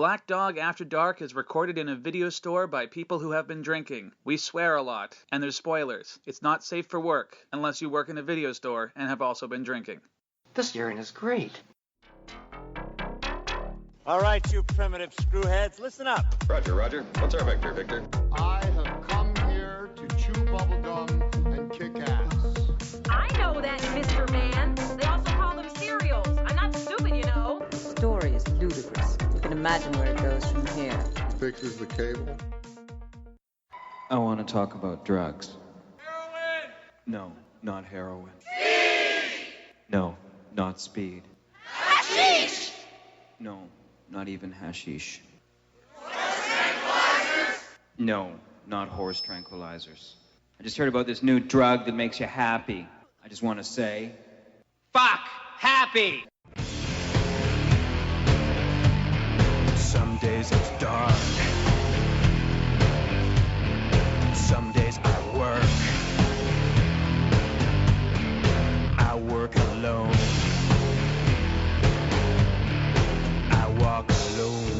Black Dog After Dark is recorded in a video store by people who have been drinking. We swear a lot, and there's spoilers. It's not safe for work, unless you work in a video store and have also been drinking. This urine is great. All right, you primitive screwheads, listen up. Roger, Roger. What's our vector, Victor? I have come here to chew bubblegum and kick ass. I know that, Mr. Man. They also call them cereals. I'm not stupid, you know. The story is ludicrous. You can imagine where it goes from here. Fixes the cable. I want to talk about drugs. Heroin! No, not heroin. Speed! No, not speed. Hashish! No, not even hashish. Horse tranquilizers? No, not horse tranquilizers. I just heard about this new drug that makes you happy. I just want to say, fuck happy! Some days it's dark. Some days I work. I work alone. I walk alone.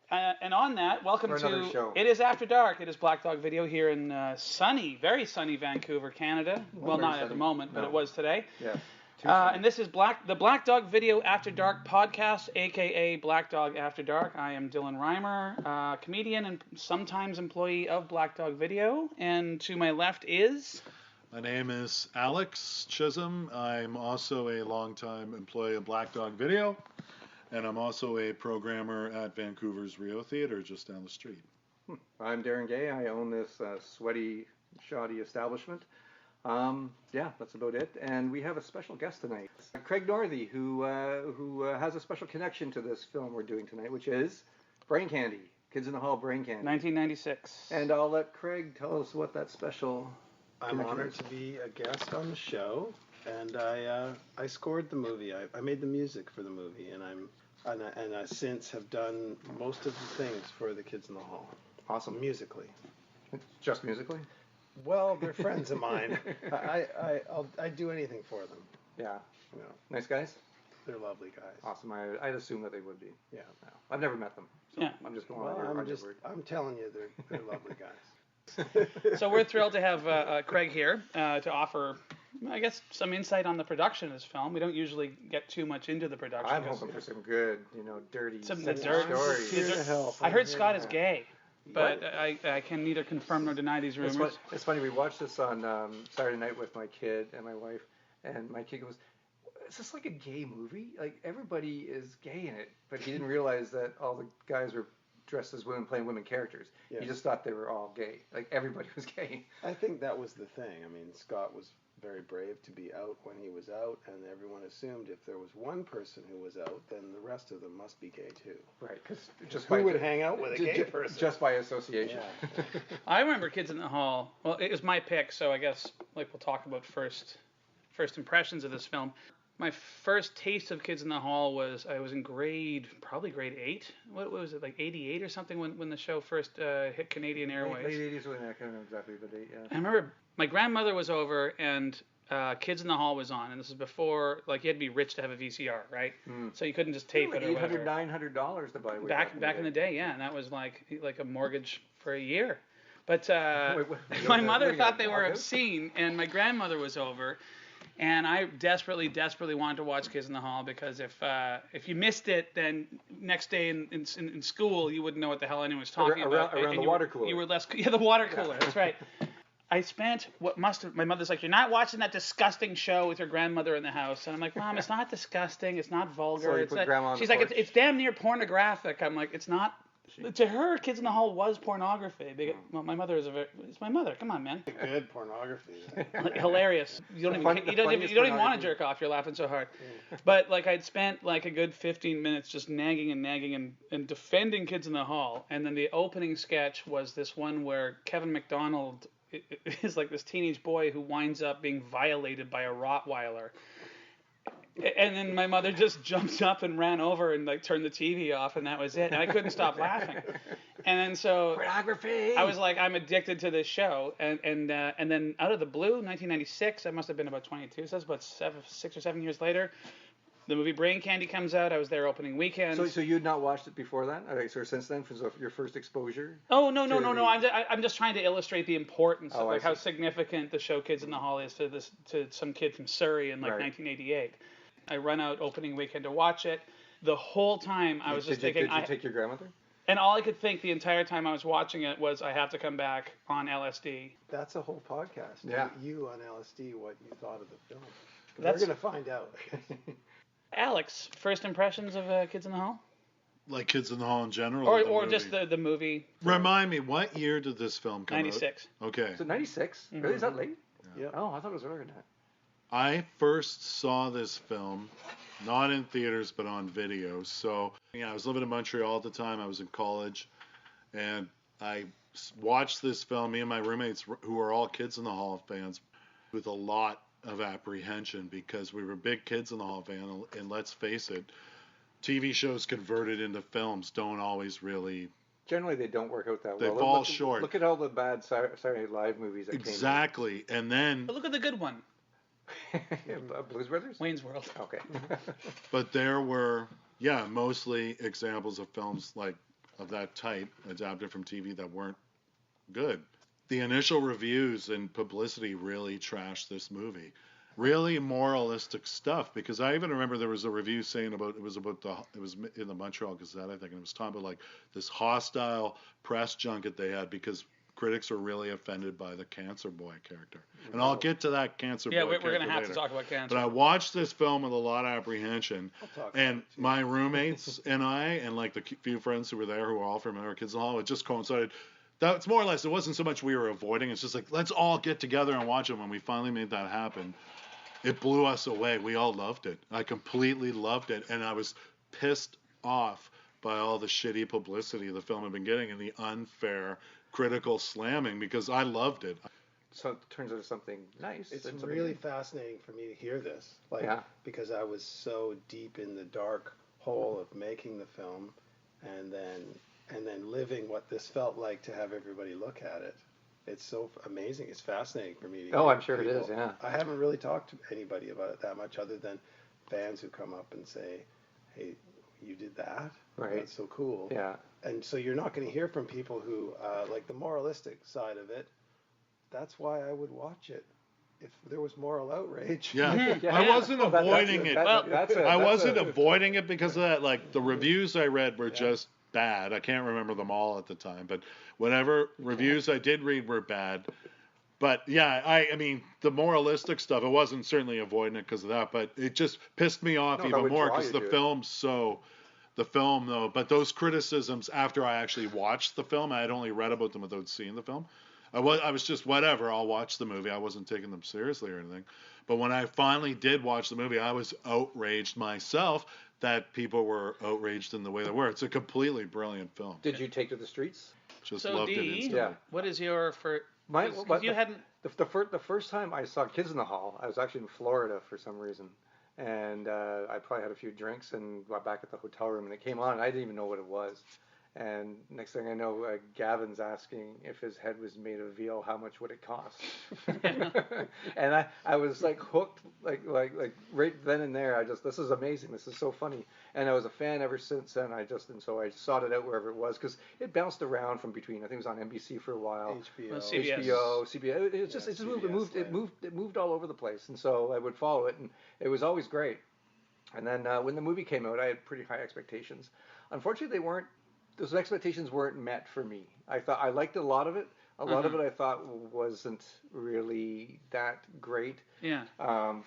And on that, welcome to show. It Is After Dark. It is Black Dog Video here in sunny, very sunny Vancouver, Canada. Well, not at the moment, but it was today. Yeah. And this is the Black Dog Video After Dark podcast, a.k.a. Black Dog After Dark. I am Dylan Reimer, comedian and sometimes employee of Black Dog Video. And to my left is... My name is Alex Chisholm. I'm also a longtime employee of Black Dog Video, and I'm also a programmer at Vancouver's Rio Theatre just down the street. I'm Darren Gay. I own this sweaty, shoddy establishment. Yeah, that's about it. And we have a special guest tonight, Craig Northey, who has a special connection to this film we're doing tonight, which is Brain Candy, Kids in the Hall Brain Candy. 1996. And I'll let Craig tell us what that special I'm honored to be a guest on the show, and I scored the movie. I made the music for the movie, and I since have done most of the things for the Kids in the Hall. Awesome. Musically. Just musically? Well, they're friends of mine. I do anything for them. Yeah. You know, Nice guys? they're lovely guys. Awesome. I'd assume that they would be. Yeah. No, I've never met them. So Yeah. I'm just going Well, on your word. I'm telling you, they're lovely guys. So we're thrilled to have Craig here to offer, I guess, some insight on the production of this film. We don't usually get too much into the production. I'm hoping for some good, dirty Some stories. Here to help. I heard Scott is gay, but I can neither confirm nor deny these rumors. It's funny, we watched this on Saturday night with my kid and my wife, and my kid goes, is this like a gay movie? Like, everybody is gay in it, but he didn't realize that all the guys were dressed as women playing women characters. Yes. He just thought they were all gay. Like, everybody was gay. I think that was the thing. I mean, Scott was very brave to be out when he was out, and everyone assumed if there was one person who was out, then the rest of them must be gay too. Right, because Who would hang out with a gay person? Just by association. Yeah. I remember Kids in the Hall. Well, it was my pick, so I guess we'll talk about first impressions of this film. My first taste of Kids in the Hall was I was in probably grade 8. What was it, like 88 or something when the show first hit Canadian Airways? Late 80s, I can't remember exactly the date, yeah. I remember my grandmother was over and Kids in the Hall was on, and this is before, like, you had to be rich to have a VCR, right? So you couldn't just tape it or whatever. $800, $900 to buy. Back in the day, yeah, and that was like a mortgage for a year. But Wait, my mother thought they were obscene, and my grandmother was over. And I desperately wanted to watch Kids in the Hall because if you missed it, then next day in school you wouldn't know what the hell anyone was talking about. Around the water cooler. You were less. Yeah, the water cooler. That's right. I spent my mother's like, you're not watching that disgusting show with your grandmother in the house, and I'm like, Mom, it's not disgusting. It's not vulgar. So she's like, it's damn near pornographic. I'm like, it's not. To her, Kids in the Hall was pornography. Well, my mother it's my mother. Come on, man. Good pornography. Hilarious. You don't even want to jerk off. You're laughing so hard. But like, I'd spent like a good 15 minutes just nagging and defending Kids in the Hall, and then the opening sketch was this one where Kevin McDonald is like this teenage boy who winds up being violated by a Rottweiler. And then my mother just jumped up and ran over and like turned the TV off, and that was it. And I couldn't stop laughing. And then so pornography. I was like, I'm addicted to this show. And then out of the blue, 1996, I must have been about 22. So that's about 6 or 7 years later. The movie Brain Candy comes out. I was there opening weekend. So you'd not watched it before that? Or since then, from your first exposure? Oh, no. I'm just trying to illustrate the importance of like how significant the show Kids in the Hall is to some kid from Surrey in 1988. I run out opening weekend to watch it. The whole time I was just thinking... Did you take your grandmother? And all I could think the entire time I was watching it was, I have to come back on LSD. That's a whole podcast. Yeah. You on LSD, what you thought of the film. We're going to find out. Alex, first impressions of Kids in the Hall? Like Kids in the Hall in general? Or just the movie? Remind me, what year did this film come 96. out? 96. Okay. So 96? Mm-hmm. Really? Is that late? Yeah. Oh, I thought it was earlier than that. I first saw this film, not in theaters, but on video. So, I was living in Montreal at the time. I was in college. And I watched this film, me and my roommates, who were all Kids in the Hall fans, with a lot of apprehension because we were big Kids in the Hall fan. And let's face it, TV shows converted into films don't always really... Generally, they don't work out that well. They fall short. Look at all the bad Saturday Night Live movies that came out. Exactly. And then... But look at the good one. Blues Brothers? Wayne's World. Okay. But there were, mostly examples of films of that type adapted from TV that weren't good. The initial reviews and publicity really trashed this movie. Really moralistic stuff, because I even remember there was a review saying it was in the Montreal Gazette, I think, and it was talking about this hostile press junket they had because critics were really offended by the Cancer Boy character. And I'll get to that Cancer Boy character we're going to have later. to talk about Cancer. But I watched this film with a lot of apprehension. And my roommates and I, and the few friends who were there who were all from our Kids in the Hall, it just coincided. That's more or less, it wasn't so much we were avoiding, it's just let's all get together and watch it. When we finally made that happen, it blew us away. We all loved it. I completely loved it. And I was pissed off by all the shitty publicity the film had been getting and the unfair critical slamming, because I loved it. So it turns out something nice. It's really fascinating for me to hear this, because I was so deep in the dark hole of making the film, and then living what this felt like to have everybody look at it. It's so amazing. It's fascinating for me to hear. I'm sure it is. Yeah. I haven't really talked to anybody about it that much, other than fans who come up and say, "Hey, you did that? Right. That's so cool." Yeah. And so you're not going to hear from people who like the moralistic side of it. That's why I would watch it. If there was moral outrage. Yeah. I wasn't avoiding it. I wasn't avoiding it because of that. The reviews I read were just bad. I can't remember them all at the time, but whatever reviews I did read were bad. But I mean, the moralistic stuff, I wasn't certainly avoiding it because of that, but it just pissed me off even more because the film though, but those criticisms after I actually watched the film, I had only read about them without seeing the film. I was just whatever, I'll watch the movie. I wasn't taking them seriously or anything. But when I finally did watch the movie, I was outraged myself that people were outraged in the way they were. It's a completely brilliant film. Did you take to the streets? Just loved it instantly. Yeah. What is your first... The first time I saw Kids in the Hall, I was actually in Florida for some reason. And I probably had a few drinks and got back at the hotel room, and it came on, and I didn't even know what it was. And next thing I know, Gavin's asking if his head was made of veal, how much would it cost? And I was hooked, like right then and there. This is amazing. This is so funny. And I was a fan ever since then. So I sought it out wherever it was, because it bounced around from between. I think it was on NBC for a while. CBS. It moved all over the place. And so I would follow it, and it was always great. And then when the movie came out, I had pretty high expectations. Unfortunately, those expectations weren't met for me. I liked a lot of it. A lot of it I thought wasn't really that great. Yeah.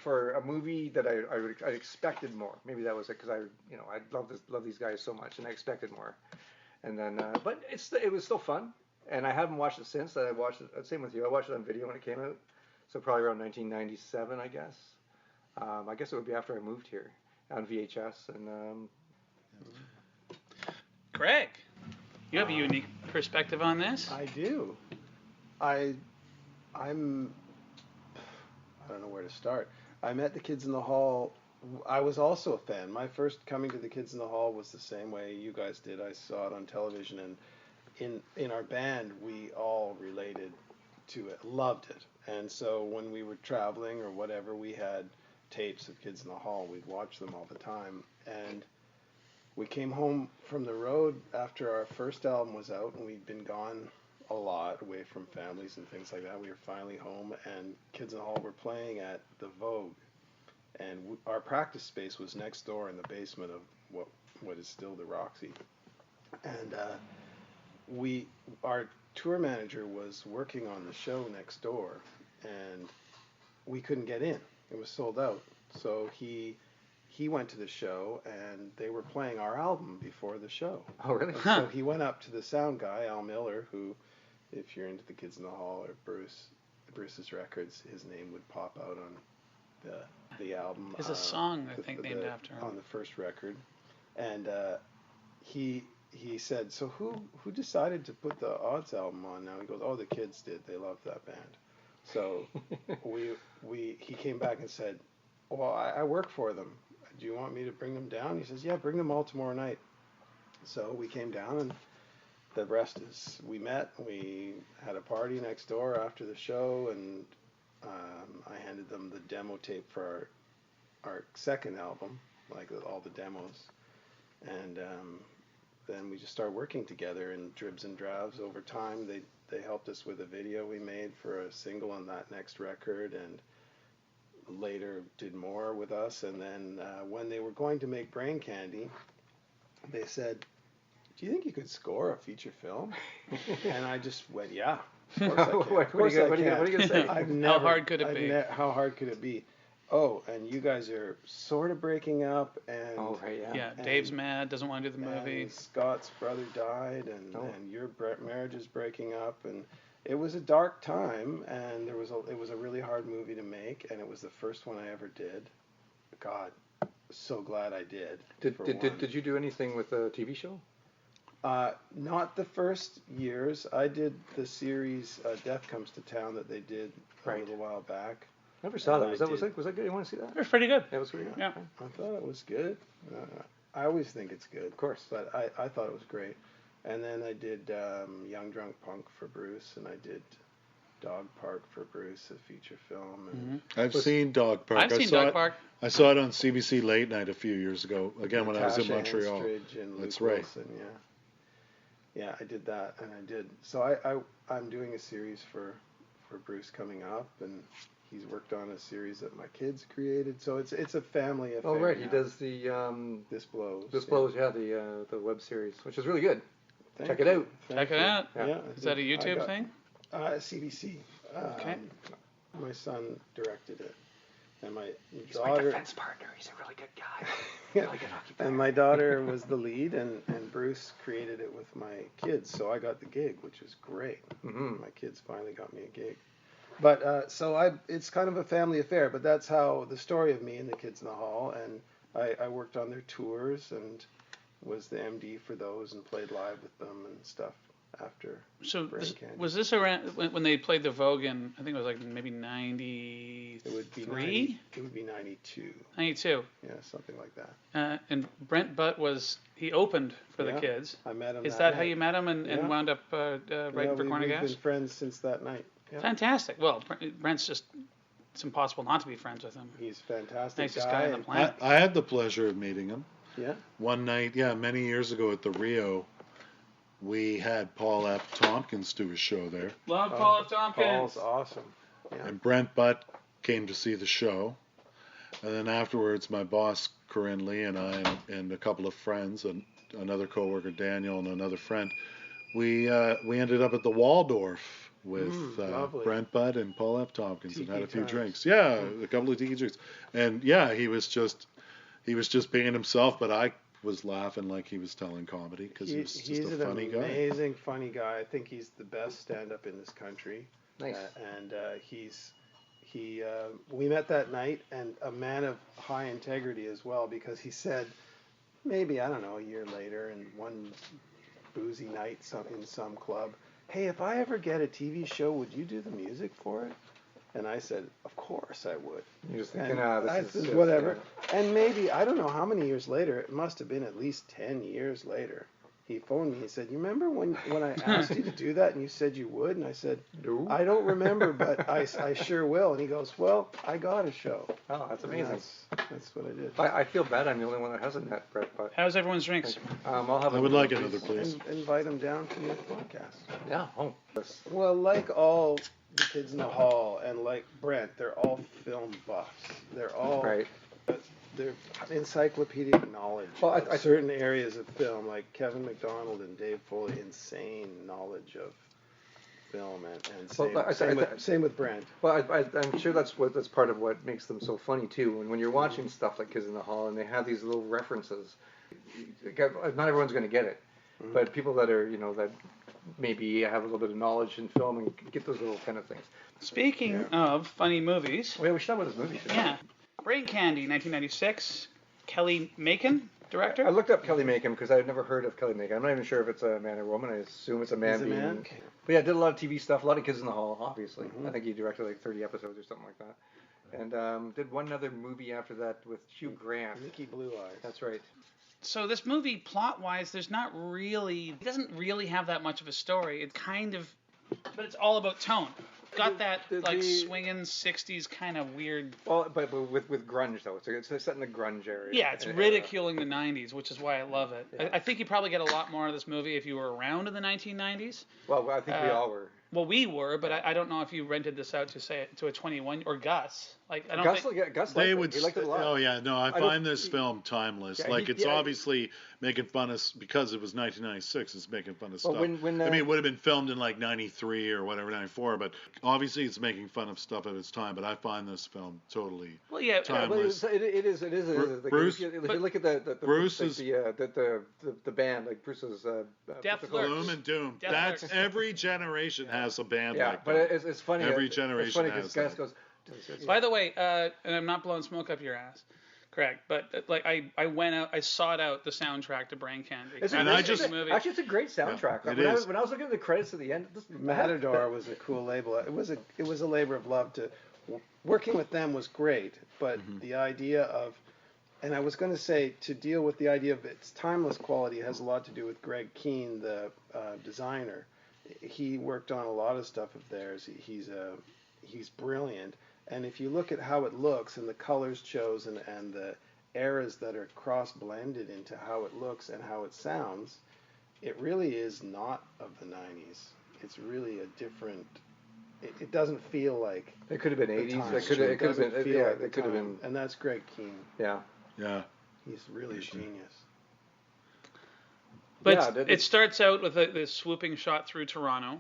For a movie that I expected more. Maybe that was it, because I love these guys so much, and I expected more. And then, but it was still fun. And I haven't watched it since. I watched it. Same with you. I watched it on video when it came out. So probably around 1997, I guess. I guess it would be after I moved here on VHS. And Greg, you have a unique perspective on this. I do. I don't know where to start. I met the Kids in the Hall. I was also a fan. My first coming to the Kids in the Hall was the same way you guys did. I saw it on television, and in our band, we all related to it, loved it. And so when we were traveling or whatever, we had tapes of Kids in the Hall. We'd watch them all the time. And we came home from the road after our first album was out, and we'd been gone a lot, away from families and things like that. We were finally home, and Kids in the Hall were playing at the Vogue. And our practice space was next door in the basement of what is still the Roxy. And our tour manager was working on the show next door, and we couldn't get in. It was sold out. So he went to the show, and they were playing our album before the show. Oh, really? So he went up to the sound guy, Al Miller, who, if you're into the Kids in the Hall or Bruce's records, his name would pop out on the album. There's a song, I think, named after him. On the first record. And he said, so who decided to put the Odds album on now? He goes, oh, the kids did. They loved that band. So he came back and said, well, I work for them. Do you want me to bring them down? He says, yeah, bring them all tomorrow night. So we came down, and the rest is, we met. We had a party next door after the show, and I handed them the demo tape for our second album, like all the demos. And then we just started working together in dribs and drabs over time. They helped us with a video we made for a single on that next record, and later did more with us. And then when they were going to make Brain Candy, they said, do you think you could score a feature film? And I just went, yeah, of course I can. What are you going to say? How hard could it be? How hard could it be? Oh, and you guys are sort of breaking up, and yeah, Dave's mad, doesn't want to do the movie. And Scott's brother died, and your marriage is breaking up, and it was a dark time, and it was a really hard movie to make, and it was the first one I ever did. God, so glad I did. Did you do anything with a TV show? Not the first years. I did the series Death Comes to Town that they did a little while back. Never saw that. Was that good? You want to see that? It was pretty good. Yeah, it was pretty good. Yeah. I thought it was good. I always think it's good. Of course. But I thought it was great. And then I did Young Drunk Punk for Bruce, and I did Dog Park for Bruce, a feature film. And I've seen Dog Park. I've seen Dog Park. I saw it on CBC Late Night a few years ago, again when I was in Montreal. That's right. Wilson, yeah, I did that, and I did. So I'm doing a series for Bruce coming up, and he's worked on a series that my kids created. So it's a family affair. Oh right, he does the This Blows. This Blows, the web series, which is really good. Check it out. Check it out. Yeah. Is that a YouTube thing? CBC. Okay. My son directed it, and my He's daughter. my defense partner. He's a really good guy. Really good hockey player. And my daughter was the lead, and Bruce created it with my kids, so I got the gig, which is great. Mm-hmm. My kids finally got me a gig. But it's kind of a family affair, but that's how the story of me and the Kids in the Hall, and I worked on their tours and was the MD for those and played live with them and stuff after. So was this around when they played the Vogue in, I think it was like maybe 93? It would be 92. 92. Yeah, something like that. And Brent Butt he opened for the kids. I met him. Is that how you met him and wound up writing for Corn and Gas? We've been friends since that night. Yeah. Fantastic. Well, Brent's it's impossible not to be friends with him. He's fantastic. Nicest guy on the planet. I had the pleasure of meeting him. Yeah. One night, many years ago at the Rio, we had Paul F. Tompkins do a show there. Love Paul F. Tompkins. Paul's awesome. Yeah. And Brent Butt came to see the show. And then afterwards, my boss, Corinne Lee, and I, and a couple of friends, and another coworker, Daniel, and another friend, we ended up at the Waldorf with Brent Butt and Paul F. Tompkins and had a few drinks. Yeah, a couple of tiki drinks. And he was just being himself, but I was laughing like he was telling comedy because he was just a funny guy. He's an amazing funny guy. I think he's the best stand-up in this country. Nice. And we met that night, and a man of high integrity as well, because he said, maybe, I don't know, a year later, in one boozy night in some club, hey, if I ever get a TV show, would you do the music for it? And I said, of course I would. You're just thinking, this is whatever. And maybe, I don't know how many years later, it must have been at least 10 years later, he phoned me. He said, "You remember when I asked you to do that and you said you would?" And I said, "No, I don't remember, but I sure will." And he goes, "Well, I got a show." Oh, that's amazing. That's what I did. I feel bad. I'm the only one that hasn't met Brent Butt. How's everyone's drinks? I would like another, please. Invite him down to your podcast. Yeah. Oh. Well, like all the kids in the hall, and like Brent, they're all film buffs. They're all right. They're encyclopedic knowledge of certain areas of film, like Kevin McDonald and Dave Foley, insane knowledge of film, and same with Brent. Well, I'm sure that's part of what makes them so funny too. And when you're watching stuff like Kids in the Hall, and they have these little references, not everyone's going to get it, but people that are that maybe have a little bit of knowledge in film and get those little kind of things. Speaking of funny movies, we should talk about this movie. Yeah. Brain Candy, 1996. Kelly Macon, director. I looked up Kelly Macon because I had never heard of Kelly Macon. I'm not even sure if it's a man or woman. I assume it's a man. But yeah, did a lot of TV stuff, a lot of Kids in the Hall, obviously. I think he directed like 30 episodes or something like that. And did one other movie after that with Hugh Grant. Mickey Blue Eyes. That's right. So this movie, plot-wise, it doesn't really have that much of a story. It's kind of, but it's all about tone. Got that swinging 60s kind of weird. Well, but with grunge though, it's set in the grunge area. Yeah, it's ridiculing the 90s, which is why I love it. Yeah. I think you probably get a lot more of this movie if you were around in the 1990s. Well, I think we all were. Well, we were, but I don't know if you rented this out to a 21 or Gus. Like I don't Gus they liked it a lot. Oh yeah, no, I find this film timeless. Yeah, it's obviously making fun of, because it was 1996. It's making fun of stuff. When, I mean, it would have been filmed in like 93 or whatever, 94, but obviously it's making fun of stuff of its time. But I find this film totally timeless. It is. Bruce, if you look at the Bruce is the band, like Bruce's Gloom and Doom. That's every generation has a band like that. But it's funny. Every generation has Gus that. goes. By the way, and I'm not blowing smoke up your ass, correct? But like I went out, I sought out the soundtrack to Brain Candy. Actually, it's a great soundtrack. Yeah, when I was looking at the credits at the end, Matador was a cool label. It was a labor of love. Working with them was great, but the idea of, and I was going to say, to deal with the idea of its timeless quality has a lot to do with Greg Keane, the designer. He worked on a lot of stuff of theirs. He's brilliant. And if you look at how it looks and the colors chosen and the eras that are cross-blended into how it looks and how it sounds, it really is not of the 90s. It's really a different... It doesn't feel like... It could have been 80s. It could have been... And that's Greg Keane. Yeah. Yeah. He's really a genius. But it starts out with a swooping shot through Toronto.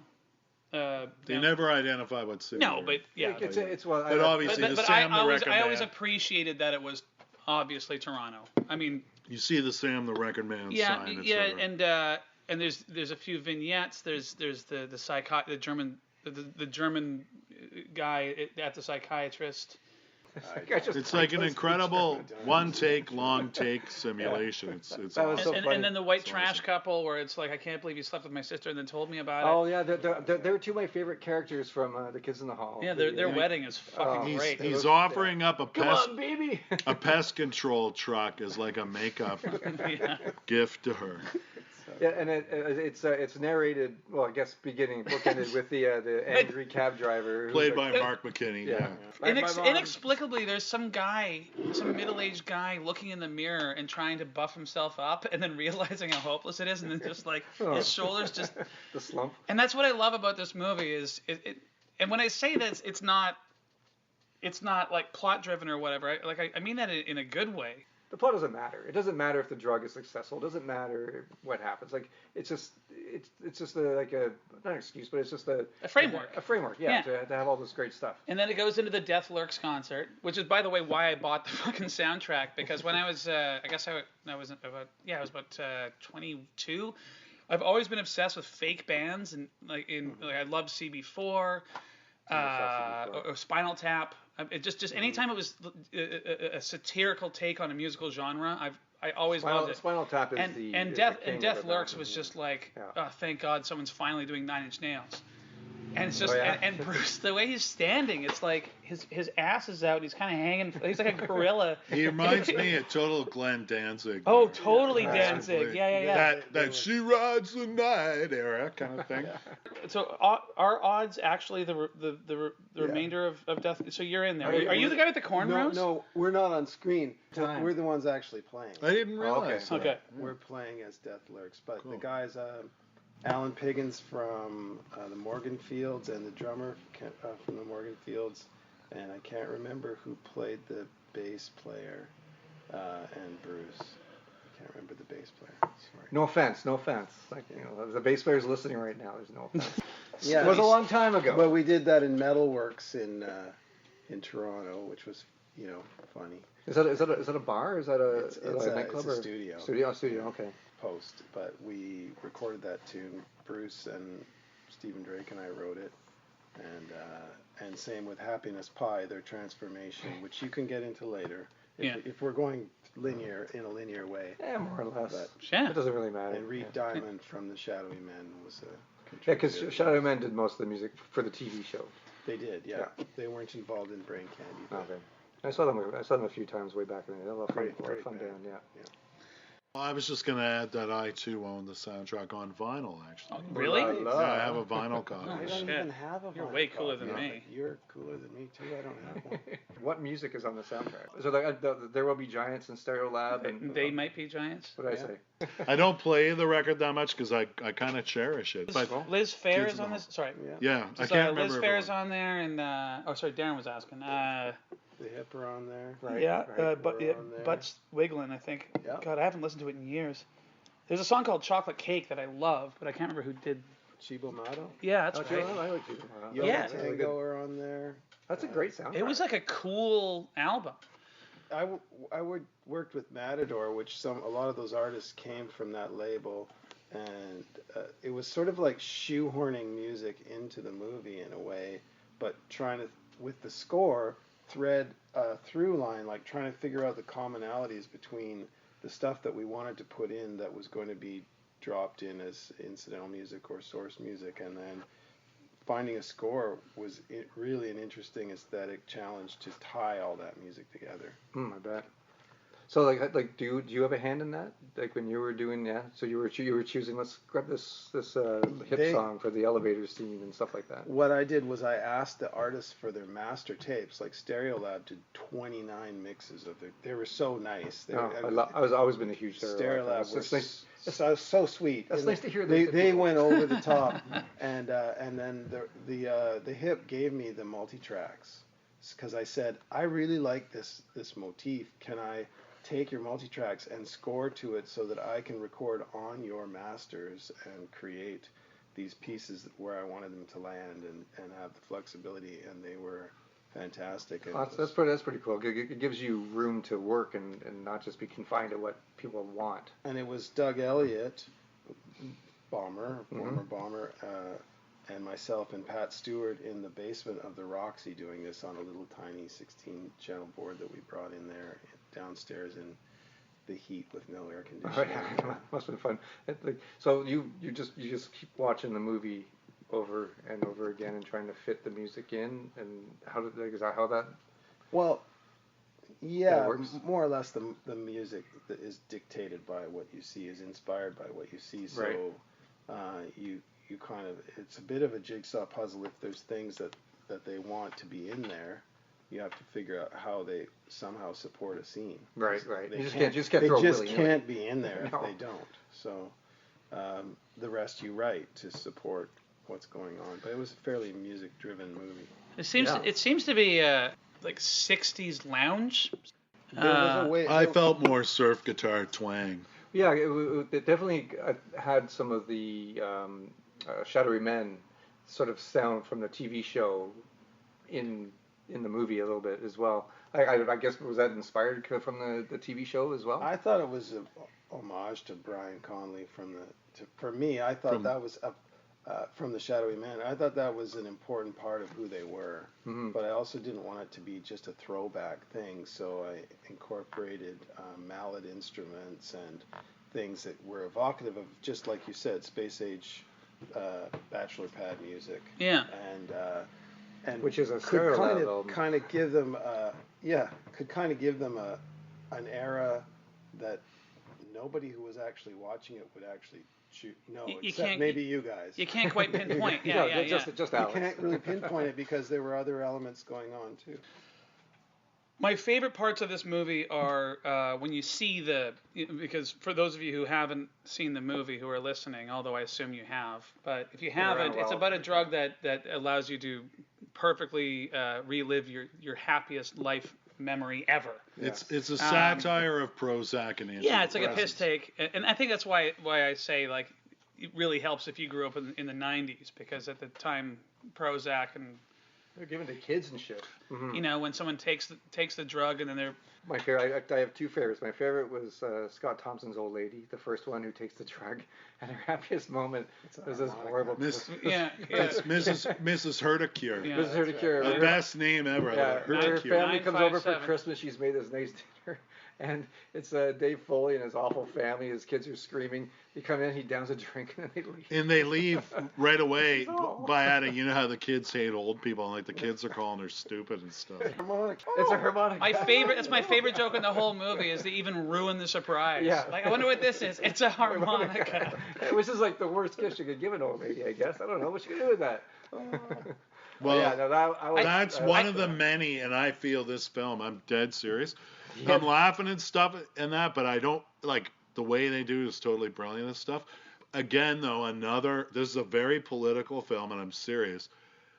They never identify what city. No, but yeah. But obviously, I always appreciated that it was obviously Toronto. I mean, you see the Sam the Record Man sign. Yeah, and there's a few vignettes. There's the German guy at the psychiatrist. It's like an incredible long take simulation. It's awesome. And then the white trash couple, where it's like, I can't believe you slept with my sister and then told me about it. Oh yeah, they're two of my favorite characters from the Kids in the Hall. Yeah, their wedding is fucking great. He's offering up a baby. a pest control truck as like a makeup gift to her. Yeah, and it's narrated. Well, I guess bookended with the angry cab driver, played by Mark McKinney. Yeah. Inexplicably, there's some middle-aged guy looking in the mirror and trying to buff himself up, and then realizing how hopeless it is, and then just like his shoulders just the slump. And that's what I love about this movie is it. And when I say this, it's not like plot-driven or whatever. I mean that in a good way. The plot doesn't matter. It doesn't matter if the drug is successful. It doesn't matter what happens. Like it's just not an excuse, but it's just a framework. A framework, yeah. To have all this great stuff. And then it goes into the Death Lurks concert, which is, by the way, why I bought the fucking soundtrack, because when I was I was about 22. I've always been obsessed with fake bands, and I loved CB4, or Spinal Tap. It just anytime it was a satirical take on a musical genre, I always loved it. Spinal Tap is and Death Lurks was just like, oh, thank God someone's finally doing Nine Inch Nails. And it's just and Bruce, the way he's standing, it's like his ass is out. He's kind of hanging. He's like a gorilla. He reminds me of total Glenn Danzig. Oh, totally Danzig. Yeah. That she rides the night era kind of thing. So are odds actually the remainder of Death? So you're in there. Are you the guy with the cornrows? No, we're not on screen. We're the ones actually playing. I didn't realize. Okay. We're playing as Death Lurks, but the guys. Alan Piggins from the Morgan Fields and the drummer from the Morgan Fields, and I can't remember who played the bass player and Bruce. I can't remember the bass player. Sorry. No offense. Like, the bass player's listening right now. There's no offense. Yeah, it was a long time ago. But we did that in Metalworks in Toronto, which was funny. Is that a bar? Is that a nightclub? It's a studio. Studio. Okay. Post, but we recorded that tune. Bruce and Stephen Drake and I wrote it, and same with Happiness Pie, their transformation, which you can get into later if we're going in a linear way. Yeah, more or less. But it doesn't really matter. And Reed Diamond from the Shadowy Men was a contributor. Yeah, because Shadowy Men did most of the music for the TV show. They did, yeah. They weren't involved in Brain Candy. But okay. I saw them a few times way back in the day. A lot of fun band, yeah. I was just going to add that I, too, own the soundtrack on vinyl, actually. Oh, really? Yeah, I have a vinyl copy. I don't even have a vinyl. You're way cooler than me. You're cooler than me, too. I don't have one. What music is on the soundtrack? So There Will Be Giants and Stereo Lab? And They Might Be Giants? What did I say? I don't play the record that much because I kind of cherish it. But Liz Phair is on this? Sorry. Yeah, I can't remember. Liz Phair's on there, and... Darren was asking. The Hip are on there. Right. Yeah, Butt's Wiggling, I think. Yeah. God, I haven't listened to it in years. There's a song called Chocolate Cake that I love, but I can't remember who did. Chibo Mato? Yeah, that's right. I like Chibo Mato. Yola Tango are on there. That's a great soundtrack. It was like a cool album. I worked with Matador, which a lot of those artists came from that label, and it was sort of like shoehorning music into the movie in a way, but trying to, with the score, thread a through line, like trying to figure out the commonalities between the stuff that we wanted to put in that was going to be dropped in as incidental music or source music, and then finding a score was really an interesting aesthetic challenge to tie all that music together. I bet. So like do you have a hand in that? Like when you were doing so you were choosing, let's grab this hip song for the elevator scene and stuff like that. What I did was I asked the artists for their master tapes. Like Stereolab did 29 mixes of it. They were so nice. I was always been a huge Stereolab. Was so sweet. That's nice to hear. They went over the top, and then the hip gave me the multi-tracks because I said I really like this motif. Can I take your multi-tracks and score to it so that I can record on your masters and create these pieces where I wanted them to land and have the flexibility, and they were fantastic. That's pretty cool. It gives you room to work and not just be confined to what people want. And it was Doug Elliott, former Bomber, and myself and Pat Stewart in the basement of the Roxy doing this on a little tiny 16-channel board that we brought in there downstairs in the heat with no air conditioning. Oh, yeah. Must have been fun. So you just keep watching the movie over and over again and trying to fit the music in, and is that how that? Well, yeah, more or less the music that is dictated by what you see, is inspired by what you see. So you kind of, it's a bit of a jigsaw puzzle. If there's things that they want to be in there, you have to figure out how they somehow support a scene. Right. They just can't be in there if they don't. So the rest you write to support what's going on. But it was a fairly music-driven movie. It seems to be like 60s lounge. I felt more surf guitar twang. Yeah, it definitely had some of the Shadowy Men sort of sound from the TV show in the movie a little bit as well. I guess, was that inspired from the TV show as well? I thought it was an homage to Brian Conley for me. I thought that was from the Shadowy Men. I thought that was an important part of who they were, but I also didn't want it to be just a throwback thing, so I incorporated mallet instruments and things that were evocative of, just like you said, space age bachelor pad music. Yeah. And which is a could parallel kind of give them an era that nobody who was actually watching it would actually know, except maybe you guys. You can't quite pinpoint. Just Alex. You can't really pinpoint it because there were other elements going on too. My favorite parts of this movie are when you see because for those of you who haven't seen the movie who are listening, although I assume you have, but if you haven't, it's about a drug that allows you to perfectly relive your happiest life memory ever. It's a satire of Prozac and antidepressants. Yeah, it's like a piss take, and I think that's why I say like it really helps if you grew up in the 90s, because at the time Prozac and they're given to kids and shit. Mm-hmm. You know, when someone takes the drug and then they're... My favorite, I have two favorites. My favorite was Scott Thompson's old lady, the first one who takes the drug, and her happiest moment was this horrible... It's Mrs. Herdecure. Yeah, Mrs. Herdecure. Right. The best name ever. Yeah, her family comes over for Christmas. She's made this nice dinner. And it's Dave Foley and his awful family. His kids are screaming. He comes in, he downs a drink, and then they leave. And they leave right away by adding, you know how the kids hate old people, and like the kids are calling her stupid and stuff. It's a harmonica. That's my favorite joke in the whole movie is they even ruin the surprise. Yeah. Like, I wonder what this is. It's a harmonica. Which is like the worst gift you could give an old lady, I guess. I don't know what you can do with that. Well, yeah, that's one of the many, and I feel this film, I'm dead serious. Yeah. I'm laughing and stuff and that, but I don't, like, the way they do is totally brilliant and stuff. Again, though, this is a very political film, and I'm serious.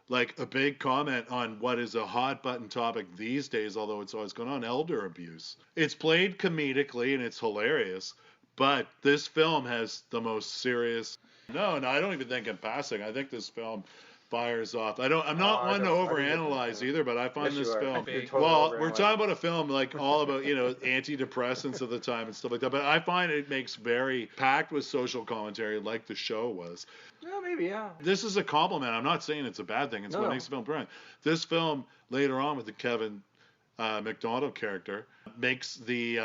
Like, a big comment on what is a hot button topic these days, although it's always going on, elder abuse. It's played comedically, and it's hilarious, but this film has the most serious... No, I don't even think in passing. I think this film... fires off. I'm not one to overanalyze either, but I find this film. Well, we're talking about a film like all about, antidepressants at the time and stuff like that. But I find it makes very packed with social commentary, like the show was. Yeah, maybe, yeah. This is a compliment. I'm not saying it's a bad thing. It's what makes the film brilliant. This film later on with the Kevin McDonald character makes the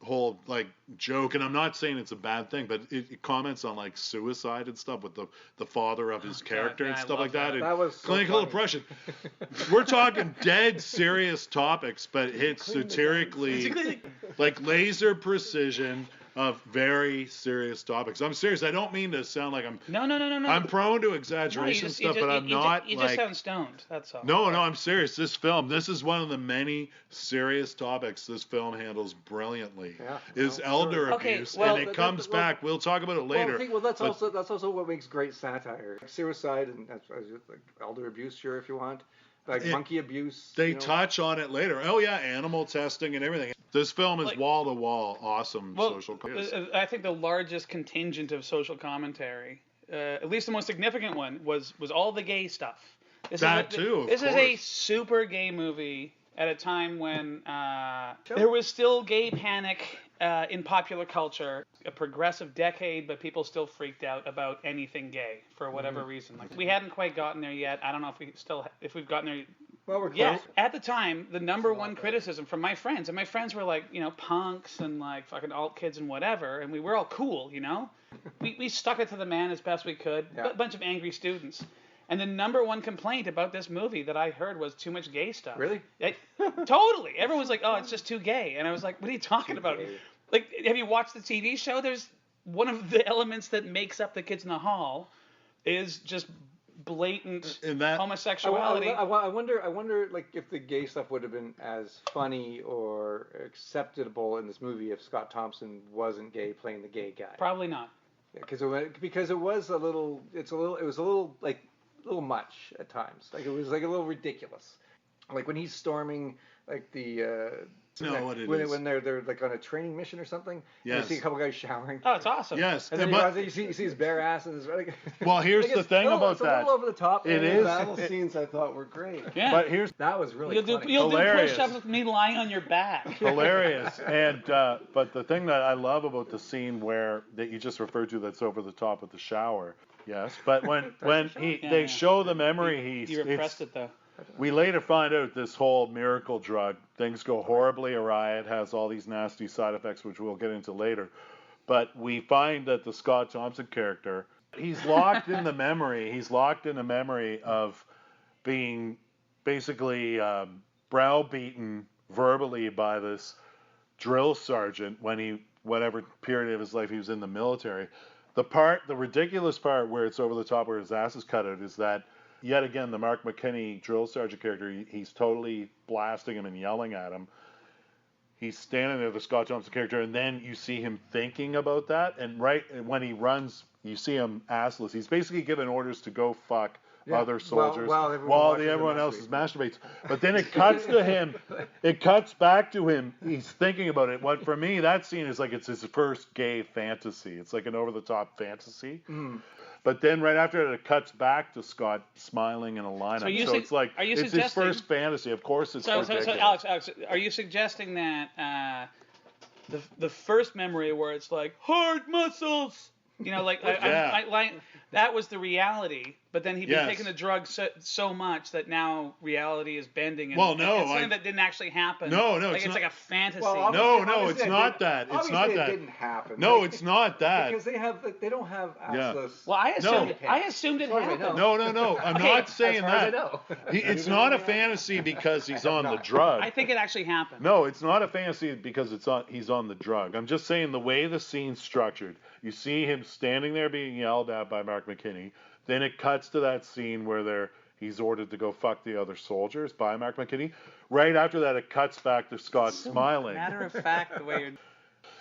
whole like joke, and I'm not saying it's a bad thing, but it comments on like suicide and stuff with the father of his character and stuff like that. That was clinical depression. We're talking dead serious topics, but hit satirically, like laser precision of very serious topics. I'm serious. I don't mean to sound like I'm... No. I'm prone to exaggeration but I'm not You just sound stoned, that's all. No, I'm serious. This is one of the many serious topics this film handles brilliantly. Is elder abuse, and it comes back. We'll talk about it later. That's also what makes great satire. Suicide and like elder abuse, sure, if you want. Like monkey abuse. They touch on it later. Oh yeah, animal testing and everything. This film is wall to wall awesome social commentary. I think the largest contingent of social commentary, at least the most significant one, was all the gay stuff. This is a super gay movie at a time when there was still gay panic in popular culture. A progressive decade, but people still freaked out about anything gay for whatever reason. Like, we hadn't quite gotten there yet. I don't know if we've gotten there. Well, we're close. Yeah, at the time, the number one criticism from my friends, and my friends were like, punks and like fucking alt kids and whatever, and we were all cool, we stuck it to the man as best we could. A bunch of angry students. And the number one complaint about this movie that I heard was too much gay stuff. Really? Totally. Everyone's like, oh, it's just too gay. And I was like, what are you talking about? Like, have you watched the TV show? There's one of the elements that makes up The Kids in the Hall is just blatant homosexuality. I wonder, like, if the gay stuff would have been as funny or acceptable in this movie if Scott Thompson wasn't gay playing the gay guy. Probably not. Yeah, because it was a little much at times. Like, it was like a little ridiculous. Like when he's storming like the when they're like on a training mission or something. Yes. And you see a couple guys showering. Oh, it's awesome. Yes. And then you see his bare ass and his like. Well, here's the thing about that. It's a little over the top. It is. The battle scenes I thought were great. Yeah. But that was really you'll do push-ups with me lying on your back. Hilarious. And but the thing that I love about the scene that you just referred to that's over the top with the shower. Yes. But when they show the memory, you repressed it though. We later find out this whole miracle drug, things go horribly awry. It has all these nasty side effects, which we'll get into later. But we find that the Scott Thompson character He's locked in the memory. He's locked in a memory of being basically browbeaten verbally by this drill sergeant when whatever period of his life he was in the military. The ridiculous part where it's over the top, where his ass is cut out, is that yet again the Mark McKinney drill sergeant character, he's totally blasting him and yelling at him. He's standing there, the Scott Thompson character, and then you see him thinking about that, and right when he runs, you see him assless. He's basically given orders to go fuck other soldiers while everyone else masturbates. But then it cuts to him. It cuts back to him. He's thinking about it. What for me, that scene is like it's his first gay fantasy. It's like an over-the-top fantasy. Mm. But then right after it cuts back to Scott smiling in a lineup. So it's like it's his first fantasy. Of course, it's ridiculous. So Alex, are you suggesting that the first memory where it's like hard muscles? You know, like that was the reality, but then he'd been taking the drug so much that now reality is bending. And, it's something that didn't actually happen. No, like it's like a fantasy. Well, no, it's not that. It's not that. It didn't happen. No, it's not that. Because they don't have assless. Well, I assumed it happened. No. I'm not saying that. It's not a fantasy because he's on the drug. I think it actually happened. No, it's not a fantasy because he's on the drug. I'm just saying the way the scene's structured. You see him standing there being yelled at by Mark McKinney. Then it cuts to that scene where he's ordered to go fuck the other soldiers by Mark McKinney. Right after that, it cuts back to Scott smiling. Matter of fact, the way you're...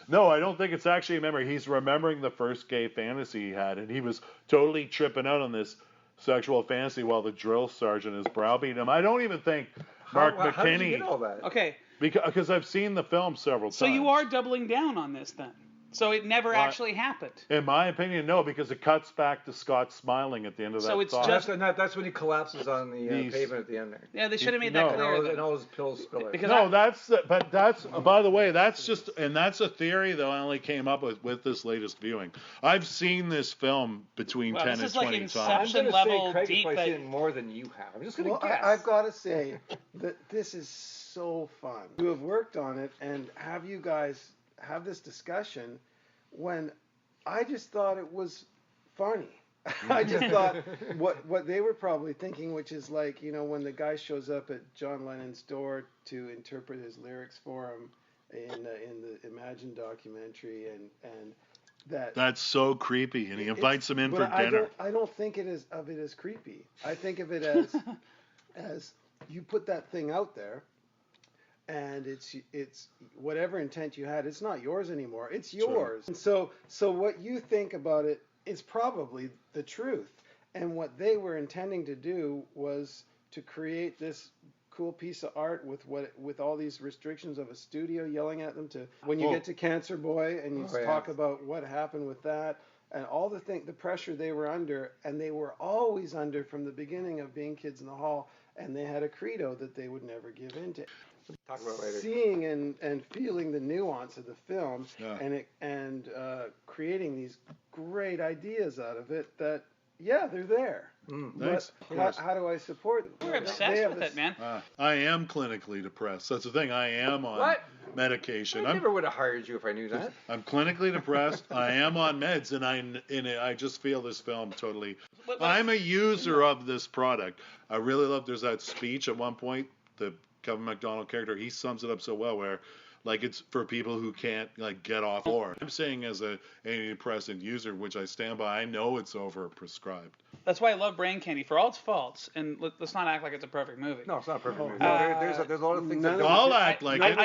No, I don't think it's actually a memory. He's remembering the first gay fantasy he had, and he was totally tripping out on this sexual fantasy while the drill sergeant is browbeating him. I don't even think Mark McKinney... How did you get all that? Okay. Because I've seen the film several times. So you are doubling down on this then? So it never actually happened. In my opinion, no, because it cuts back to Scott smiling at the end of that. So it's thought. just that's when he collapses on the pavement at the end there. Yeah, they should have made that clear. And all his pills spill out. That's by the way, that's a theory that I only came up with this latest viewing. I've seen this film between 10 and 20 times. I'm going to say, Craig, if I've seen it more than you have. I'm just going to guess. I've got to say that this is so fun to have worked on it and have you guys have this discussion when I just thought it was funny. I just thought what they were probably thinking, which is like, you know, when the guy shows up at John Lennon's door to interpret his lyrics for him in the Imagine documentary, and that's so creepy, and he invites him in for dinner. I don't think it is as creepy. I think of it as you put that thing out there. And it's whatever intent you had, it's not yours anymore. It's yours. Sure. And so what you think about it is probably the truth. And what they were intending to do was to create this cool piece of art with all these restrictions of a studio yelling at them to when you get to Cancer Boy and you talk about what happened with that and all the pressure they were under, and they were always under from the beginning of being Kids in the Hall, and they had a credo that they would never give in to. Talk about later. Seeing and feeling the nuance of the film and creating these great ideas out of it that they're there. Thanks. How do I support them? We're obsessed with it, man. I am clinically depressed. That's the thing. I am on medication. I never would have hired you if I knew that. I'm clinically depressed. I am on meds, and I just feel this film totally. I'm a user of this product. I really love. There's that speech at one point. The Kevin McDonald character, he sums it up so well, where like it's for people who can't like get off board. I'm saying as a antidepressant user, which I stand by, I know it's over prescribed. That's why I love Brain Candy for all its faults, and let's not act like it's a perfect movie. No, it's not a perfect movie. There's a lot of things that don't I'll act like it.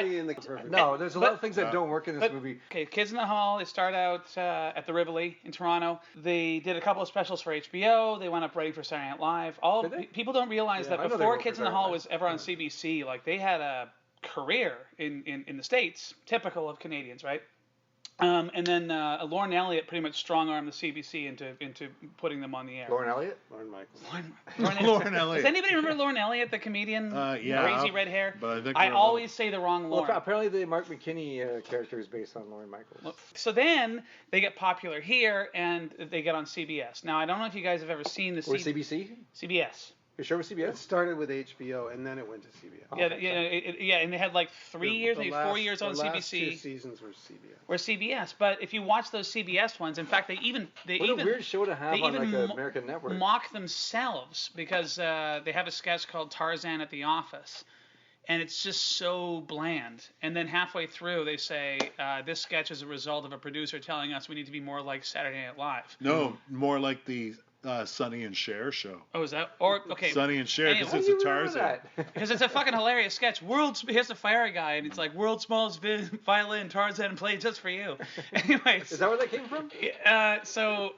There's a lot of things that don't work in this movie. Okay, Kids in the Hall, they start out at the Rivoli in Toronto. They did a couple of specials for HBO. They went up writing for Saturday Night Live. People don't realize that before Kids in the Hall was ever on CBC, like they had a career in the States, typical of Canadians, right? And then Lauren Elliott pretty much strong-armed the CBC into putting them on the air. Lauren Elliott? Lauren Michaels. Lauren Elliott. Does anybody remember Lauren Elliott, the comedian? Crazy red hair? But I always say the wrong Lauren. Well, apparently the Mark McKinney character is based on Lauren Michaels. So then they get popular here, and they get on CBS. Now, I don't know if you guys have ever seen the CBC? CBS. You sure it was CBS? It started with HBO and then it went to CBS. And they had like 3 years, maybe 4 years on CBC. The last 2 seasons were CBS. Or CBS, but if you watch those CBS ones, in fact, what a weird show to have on like an American network. Mock themselves because they have a sketch called Tarzan at the Office, and it's just so bland. And then halfway through, they say this sketch is a result of a producer telling us we need to be more like Saturday Night Live. No, more like the Sonny and Cher show. Oh, is that? Sonny and Cher, because it's a Tarzan. Because it's a fucking hilarious sketch. Here's the fire guy, and it's like, world's smallest violin, Tarzan played just for you. Anyways. Is that where that came from? So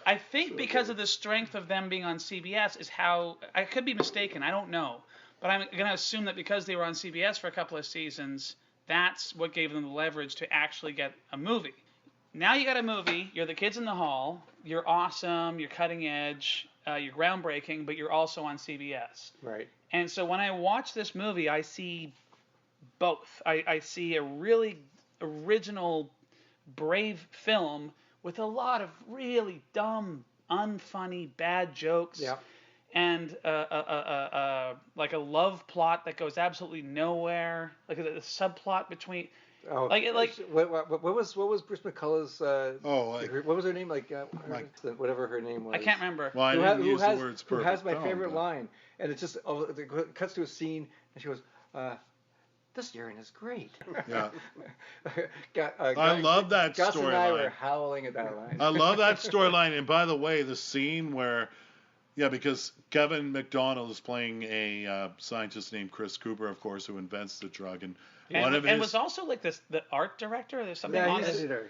I think because of the strength of them being on CBS is how, I could be mistaken, I don't know. But I'm going to assume that because they were on CBS for a couple of seasons, that's what gave them the leverage to actually get a movie. Now you got a movie, you're the kids in the hall, you're awesome, you're cutting edge, you're groundbreaking, but you're also on CBS. Right. And so when I watch this movie, I see both. I see a really original, brave film with a lot of really dumb, unfunny, bad jokes. Yeah. And like a love plot that goes absolutely nowhere, like a subplot between. Oh, what was Bruce McCullough's? What was her name? Whatever her name was. I can't remember. Well, I didn't use the words perfect. Who has my favorite line? And it's just it cuts to a scene, and she goes, "This urine is great." Yeah. I love that storyline. Gus and I were howling at that line. I love that storyline. And by the way, the scene where, because Kevin McDonald is playing a scientist named Chris Cooper, of course, who invents the drug, and was also like the art director. There's something. Yeah,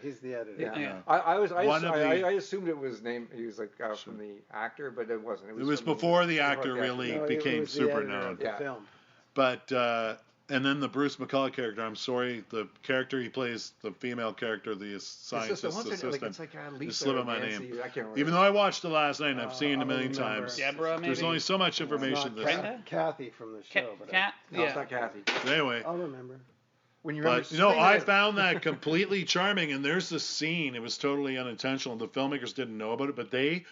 he's the editor. Yeah. I assumed it was named. He was like from the actor, but it wasn't. It was before the actor really became super known. Yeah. Film. But and then the Bruce McCullough character. I'm sorry, the character he plays, the female character, the scientist assistant. It's like Lisa slipping my name. I can't remember. Even though I watched it last night and I've seen it a million times. Deborah, maybe? There's only so much information. Brenda? Kathy from the show. No, it's not Kathy. Anyway. I'll remember. I found that completely charming, and there's this scene. It was totally unintentional. The filmmakers didn't know about it, but they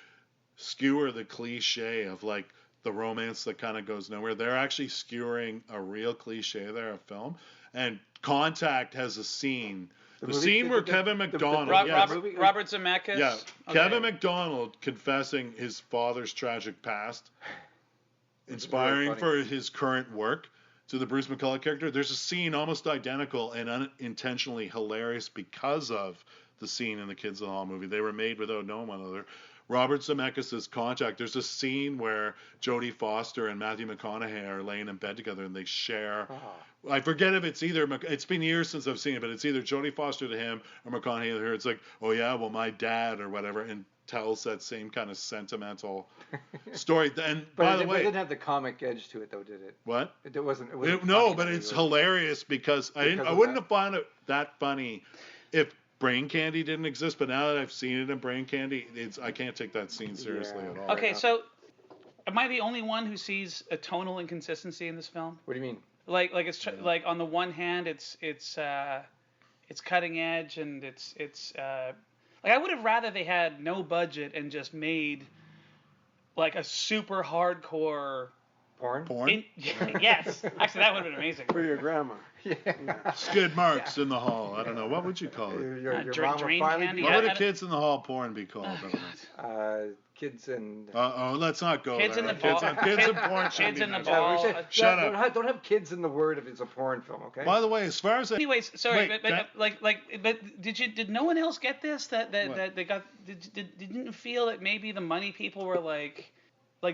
skewer the cliche of like the romance that kind of goes nowhere. They're actually skewering a real cliche there of film. And Contact has a scene. The scene where Kevin McDonald, Robert Zemeckis, Kevin McDonald confessing his father's tragic past, inspiring for his current work. To the Bruce McCullough character, there's a scene almost identical and unintentionally hilarious because of the scene in the Kids in the Hall movie. They were made without knowing one another. Robert Zemeckis' Contact, there's a scene where Jodie Foster and Matthew McConaughey are laying in bed together and they share. Oh. I forget if it's it's been years since I've seen it, but it's either Jodie Foster to him or McConaughey to her. It's like, oh yeah, well my dad or whatever, and tells that same kind of sentimental story. And by the way, it didn't have the comic edge to it, though, did it? What? It wasn't. But it's hilarious because I wouldn't have found it that funny if Brain Candy didn't exist. But now that I've seen it in Brain Candy, I can't take that scene seriously at all. Okay, so am I the only one who sees a tonal inconsistency in this film? What do you mean? Like it's like on the one hand, it's cutting edge and it's. Like I would have rather they had no budget and just made like a super hardcore porn. Yes, actually that would have been amazing. For your grandma. Yeah. Skid marks in the hall. I don't know. What would you call it? Your drain candy. What would a Kids in the Hall porn be called? Kids and. Let's not go kids there. In the ball. Kids and porn. Kids in the ball. Shut up. Don't have kids in the word if it's a porn film, okay? By the way, as far as anyways, sorry, but did no one else get this? That they got? Didn't you feel that maybe the money people were like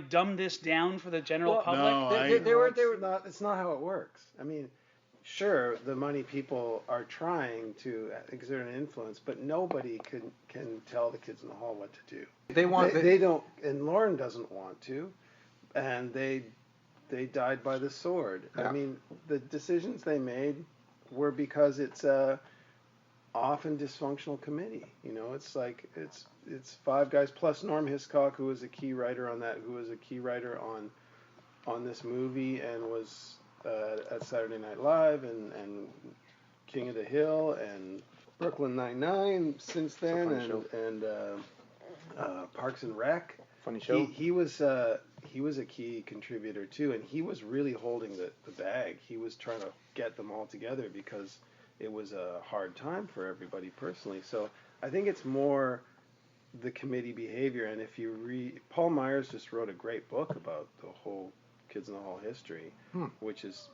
dumb this down for the general public? No, they were not. It's not how it works. I mean, sure, the money people are trying to exert an influence, but nobody can tell the Kids in the Hall what to do. They don't, and Lauren doesn't want to, and they died by the sword. Yeah. I mean, the decisions they made were because it's a often dysfunctional committee. You know, it's like it's five guys plus Norm Hiscock, who was a key writer on that, who was a key writer on this movie and was at Saturday Night Live and King of the Hill and Brooklyn Nine-Nine since then, and Parks and Rec. Funny show. He was he was a key contributor too, and he was really holding the bag. He was trying to get them all together because it was a hard time for everybody personally. So I think it's more the committee behavior. And if you read, Paul Myers just wrote a great book about the whole Kids in the Hall history, which is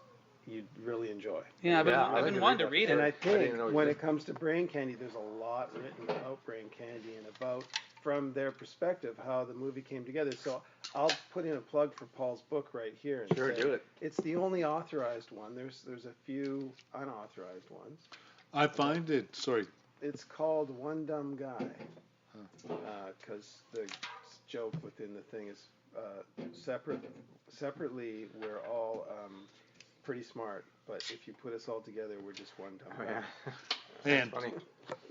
you'd really enjoy. Yeah, I've been wanting to read it. And I think when it comes to brain candy, there's a lot written about brain candy and about, from their perspective, how the movie came together. So I'll put in a plug for Paul's book right here. And Sure, say, do it. It's the only authorized one. There's a few unauthorized ones. I find it, sorry. It's called One Dumb Guy, because the joke within the thing is separately we're all pretty smart, but if you put us all together, we're just one dumb guy. And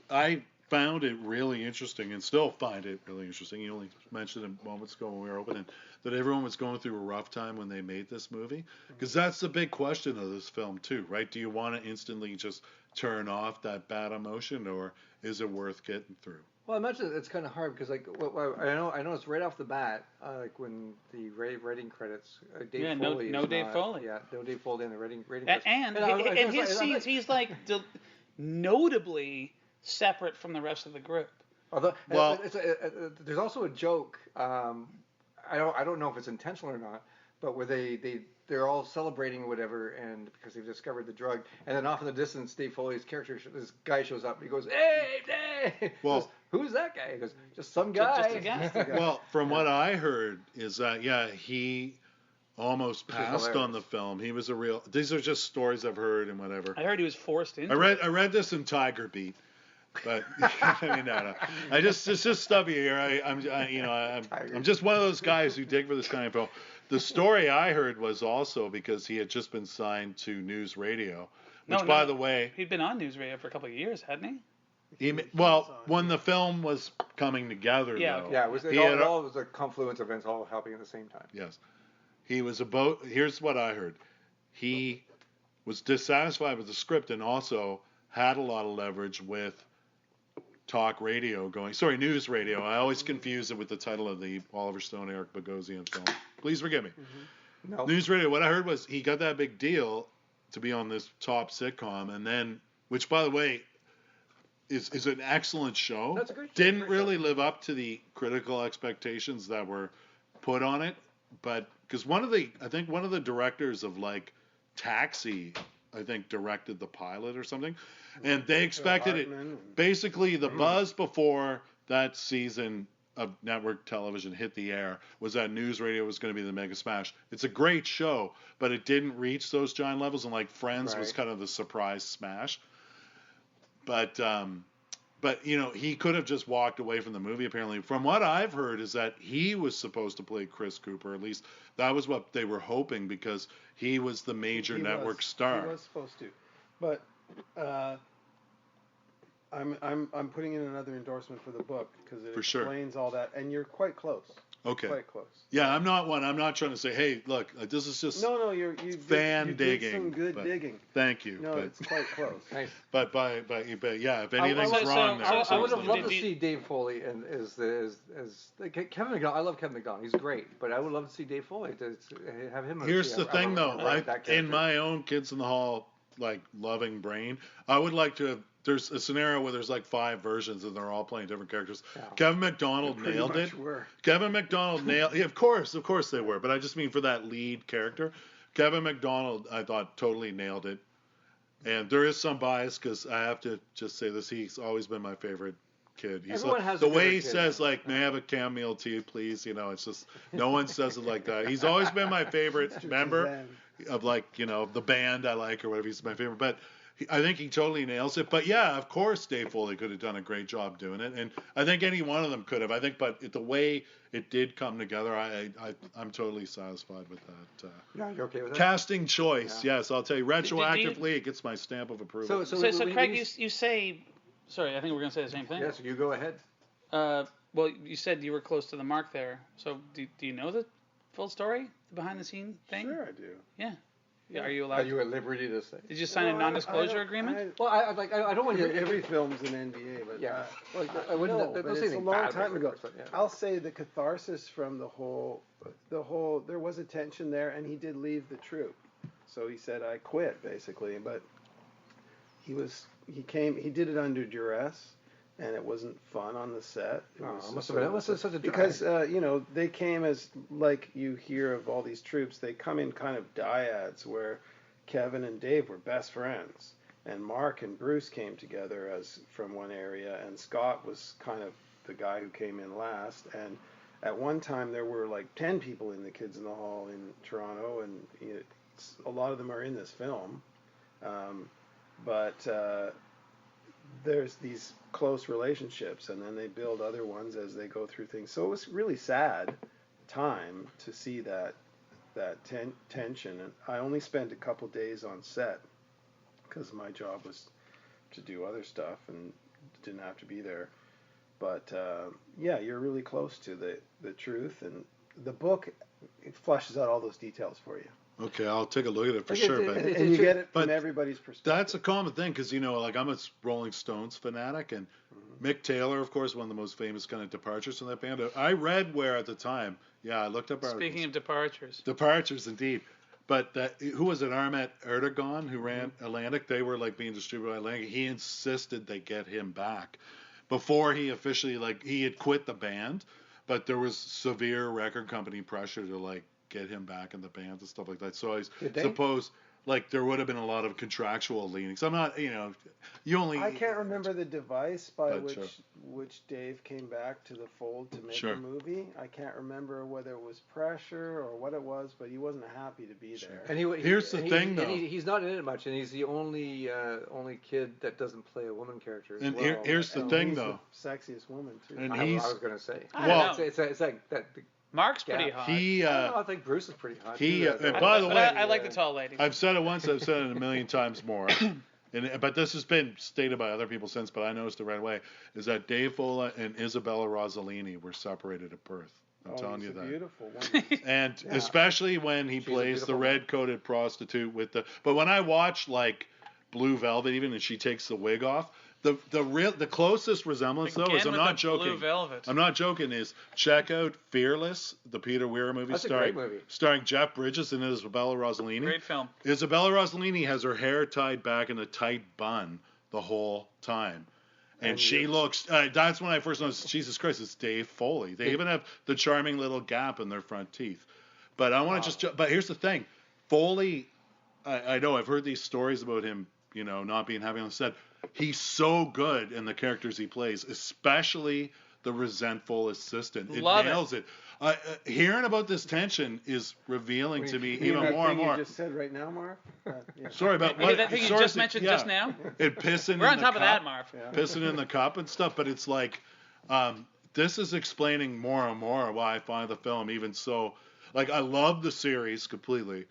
I found it really interesting, and still find it really interesting. You only mentioned it moments ago when we were opening that everyone was going through a rough time when they made this movie, because that's the big question of this film too, right? Do you want to instantly just turn off that bad emotion, or is it worth getting through? Well, I imagine it's kind of hard because, like, I know it's right off the bat, like when the writing credits, Dave Foley. No Dave Foley. Yeah, no Dave Foley in the writing credits. And his scenes, he's like notably separate from the rest of the group. Although, there's also a joke. I don't know if it's intentional or not, but where they're all celebrating or whatever, and because they've discovered the drug, and then off in the distance, Dave Foley's character, this guy shows up, and he goes, "Hey, Dave!" Well, goes, who's that guy? He goes, "Just some guy." Just a guy. Well, from what I heard is that he almost passed on the film. He was a real. These are just stories I've heard and whatever. I heard he was forced into. I read this in Tiger Beat. But I mean, no. It's just stubby here. I'm just one of those guys who dig for this kind of film. The story I heard was also because he had just been signed to News Radio, which, by the way, he'd been on News Radio for a couple of years, hadn't he? When the film was coming together, though, it was all was a confluence of events all happening at the same time. Yes, he was about. Here's what I heard: he was dissatisfied with the script and also had a lot of leverage with talk radio News Radio. I always confuse it with the title of the Oliver Stone, Eric Bogosian film. Please forgive me. Mm-hmm. No. News Radio. What I heard was he got that big deal to be on this top sitcom, and then, which by the way, is an excellent show. That's a great show. Didn't really live up to the critical expectations that were put on it, but because one of the directors of like Taxi, I think, directed the pilot or something. And they expected it. Basically, the buzz before that season of network television hit the air was that News Radio was going to be the mega smash. It's a great show, but it didn't reach those giant levels. And like Friends was kind of the surprise smash. But he could have just walked away from the movie. Apparently, from what I've heard, is that he was supposed to play Chris Cooper. At least that was what they were hoping, because he was the major network star. He was supposed to, but. I'm putting in another endorsement for the book because it explains all that, and you're quite close. Okay. Quite close. Yeah, I'm not trying to say, hey, look, this is just you digging. did some good digging. Thank you. No, it's quite close. Nice. But yeah, if anything's wrong there. I would have loved to see Dave Foley as Kevin McDonald. I love Kevin McDonald. He's great, but I would love to see Dave Foley to have him. Here's the thing, though. In my own Kids in the Hall loving brain, I would like to have. There's a scenario where there's like 5 versions and they're all playing different characters. Yeah. Kevin McDonald nailed it. Kevin McDonald nailed. Yeah, of course they were. But I just mean for that lead character, Kevin McDonald, I thought totally nailed it. And there is some bias because I have to just say this: he's always been my favorite kid. He's the way he says may I have a chamomile tea, please? It's just no one says it like that. He's always been my favorite member of the band I like or whatever. He's my favorite, but. I think he totally nails it. But yeah, of course Dave Foley could have done a great job doing it. And I think any one of them could have. But the way it did come together, I'm totally satisfied with that. Yeah, you're okay with that? Casting choice, yes. I'll tell you, retroactively, it gets my stamp of approval. So Craig, you say... Sorry, I think we're going to say the same thing. Yes, you go ahead. Well, you said you were close to the mark there. So do you know the full story, the behind-the-scene thing? Sure I do. Yeah. Are you allowed? Are you at liberty to say? Did you sign a non-disclosure agreement? I don't want you. Every film's an NDA, but I wouldn't. no, but it's a long time ago. But, yeah. I'll say the catharsis from the whole, there was a tension there, and he did leave the troupe. So he said, "I quit," basically. But he did it under duress, and it wasn't fun on the set. It was such a because they came as, like you hear of all these troops, they come in kind of dyads where Kevin and Dave were best friends, and Mark and Bruce came together as from one area, and Scott was kind of the guy who came in last. And at one time there were like 10 people in the Kids in the Hall in Toronto, and a lot of them are in this film, but there's these close relationships, and then they build other ones as they go through things. So it was really sad time to see that tension. And I only spent a couple days on set because my job was to do other stuff and didn't have to be there. But you're really close to the truth, and the book, it flushes out all those details for you. Okay, I'll take a look at it for sure. And you get it from everybody's perspective. That's a common thing because, like I'm a Rolling Stones fanatic, and Mick Taylor, of course, one of the most famous kind of departures from that band. I read where at the time, I looked up articles. Speaking of departures. Departures, indeed. But who was it, Armet Erdogan, who ran Atlantic? They were like being distributed by Atlantic. He insisted they get him back before he officially, he had quit the band, but there was severe record company pressure to, get him back in the band and stuff like that. So I suppose there would have been a lot of contractual leanings. I'm not, I can't remember the device by which Dave came back to the fold to make the movie. I can't remember whether it was pressure or what it was, but he wasn't happy to be there. And here's the thing, though. He's not in it much, and he's the only kid that doesn't play a woman character. And here's the thing, though. The sexiest woman too. And I was going to say. It's like that. Mark's pretty hot. I think Bruce is pretty hot. And by the way, I like the tall lady. I've said it once. I've said it a million times more. But this has been stated by other people since. But I noticed it right away. Is that Dave Fola and Isabella Rossellini were separated at birth? I'm telling you that. Beautiful woman. And especially when he plays the red-coated prostitute with the. But when I watch Blue Velvet, even and she takes the wig off. The closest resemblance, though, is I'm not joking. Blue Velvet. I'm not joking. Is check out Fearless, the Peter Weir movie, That's a great movie. starring Jeff Bridges and Isabella Rossellini. Great film. Isabella Rossellini has her hair tied back in a tight bun the whole time, and she looks. That's when I first noticed. Jesus Christ, it's Dave Foley. They even have the charming little gap in their front teeth. But I want to just. But here's the thing, Foley. I know I've heard these stories about him. Not being happy on the set. He's so good in the characters he plays, especially the resentful assistant. It nails it. Hearing about this tension is revealing to me even more and more. You just said right now, Marv? Sorry about what? That thing you just mentioned just now? It pissing. We're on top of that, Marv. Pissing in the cup and stuff, but it's this is explaining more and more why I find the film even so. I love the series completely.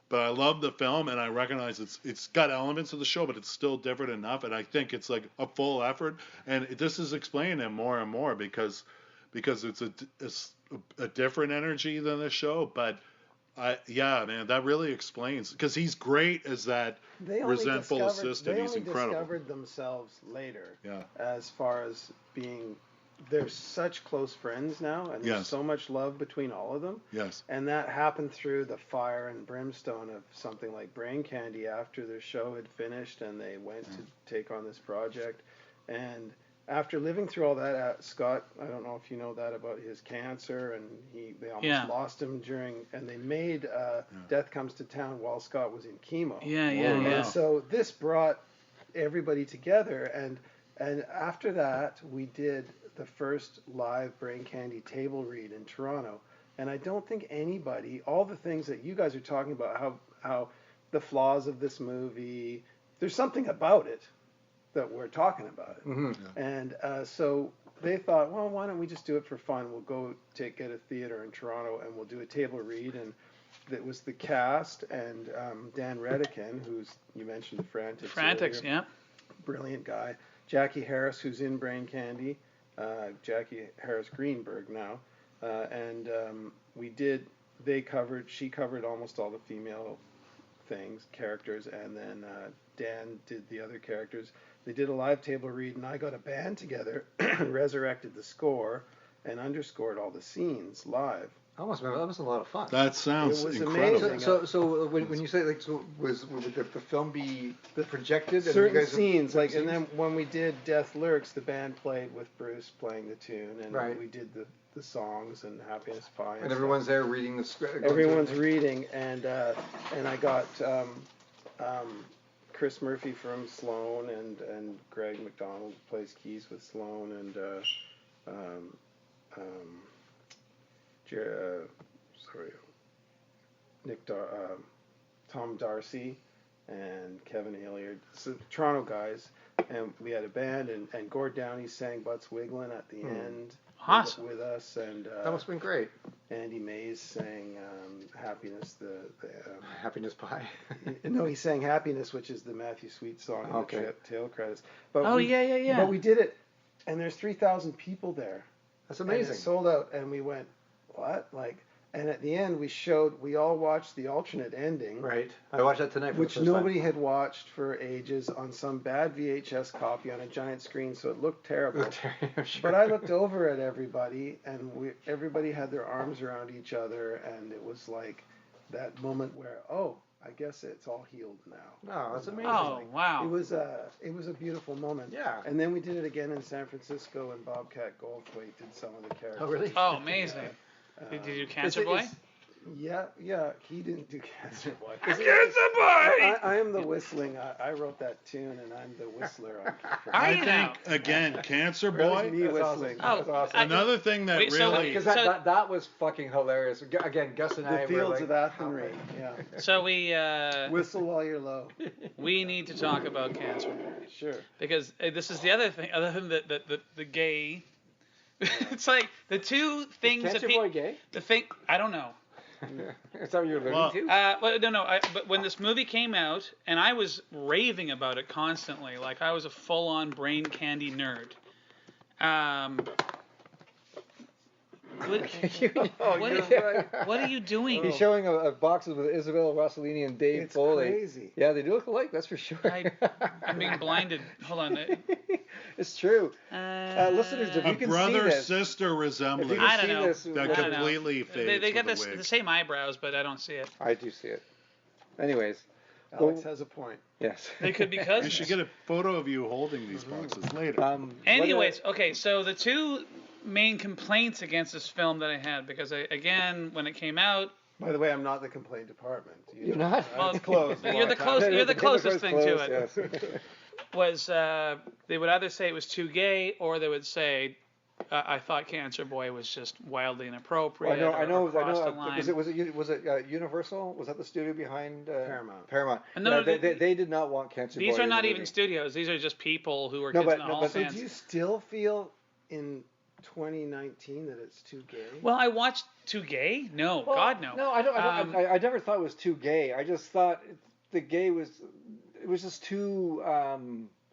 But I love the film, and I recognize it's got elements of the show, but it's still different enough. And I think it's a full effort. And this is explaining it more and more because it's a different energy than the show. But man, that really explains because he's great as that resentful assistant. He's incredible. They only discovered themselves later. Yeah. As far as being. They're such close friends now, and there's so much love between all of them. Yes. And that happened through the fire and brimstone of something like Brain Candy after their show had finished, and they went to take on this project. And after living through all that, Scott, I don't know if you know that about his cancer, and they almost lost him and they made Death Comes to Town while Scott was in chemo. Yeah. And so this brought everybody together, and after that, we did the first live Brain Candy table read in Toronto. And I don't think anybody, all the things that you guys are talking about, how the flaws of this movie, there's something about it that we're talking about it. Mm-hmm. Yeah. And so they thought, well, why don't we just do it for fun? We'll go get a theater in Toronto and we'll do a table read. And it was the cast and Dan Redican, who's, you mentioned the Frantics earlier. Brilliant guy. Jackie Harris, who's in Brain Candy. Jackie Harris Greenberg now, and she covered almost all the female characters, and then Dan did the other characters. They did a live table read, and I got a band together, resurrected the score, and underscored all the scenes live. I almost remember that was a lot of fun. That sounds It was incredible. amazing. So when you say like, so would the film be projected? Certain and scenes, like, and then when we did Death Lurks, the band played with Bruce playing the tune, and we did the songs and Happiness Pie. And everyone's there reading the script. Everyone's reading, and I got Chris Murphy from Sloan, and Greg McDonald plays keys with Sloan, and Tom Darcy and Kevin Hilliard, so Toronto guys, and we had a band, and Gord Downey sang Butts Wigglin' at the end with us, and that must have been great. Andy Mays sang Happiness, the Happiness Pie. No, he sang Happiness, which is the Matthew Sweet song in the tail credits. But But we did it, and there's 3,000 people there. That's amazing. And it sold out, and we went, what? Like, and at the end, we all watched the alternate ending. Right. I watched that tonight for which the first nobody time. had watched for ages on some bad VHS copy on a giant screen, so it looked terrible. Sure. But I looked over at everybody, and everybody had their arms around each other, and it was like that moment where, I guess it's all healed now. No, that's amazing. Oh, wow. It was a beautiful moment. Yeah. And then we did it again in San Francisco, and Bobcat Goldthwait did some of the characters. Oh, really? Oh, amazing. Did you do Cancer Boy? Yeah, he didn't do Cancer Boy. Cancer Boy! I am the whistling. I wrote that tune, and I'm the whistler. I think, again, Cancer Boy. Me whistling. Oh, awesome. Another thing that really... Because that was fucking hilarious. Again, Gus and I The were Fields like... of Athenry, yeah. So we... Whistle while you're low. We need to talk about Cancer Boy. Sure. Because this is the other thing, other than the gay... It's like the two things Is that Cancer Boy gay? The thing... I don't know. Is that what you're learning to? Well, no. But when this movie came out, and I was raving about it constantly, like I was a full-on brain candy nerd. What are you doing? He's showing a boxes with Isabel Rossellini and Dave Foley. It's crazy. Yeah, they do look alike, that's for sure. I'm being blinded. Hold on. It's true. Listeners, if you can see this, brother-sister resemblance I don't know. that completely fades They got with the wig. the same eyebrows, but I don't see it. I do see it. Anyways. Alex has a point. Yes. They could be cousins. We should get a photo of you holding these boxes later. Anyways, okay, so the two main complaints against this film that I had, because again, when it came out... By the way, I'm not the complaint department. You're not? Well, it's closed. You're the closest thing to it. Yes. Was they would either say it was too gay, or they would say I thought Cancer Boy was just wildly inappropriate. I know. The line. Was it Universal? Was that the studio behind Paramount? No, they did not want Cancer Boy. These are in not the even movie. studios. These are just people who are kids in the hall But fans. did you still feel in 2019 that it's too gay? Well, I watched Too Gay. No, Well, God no. No, I never thought it was too gay. I just thought the gay was just too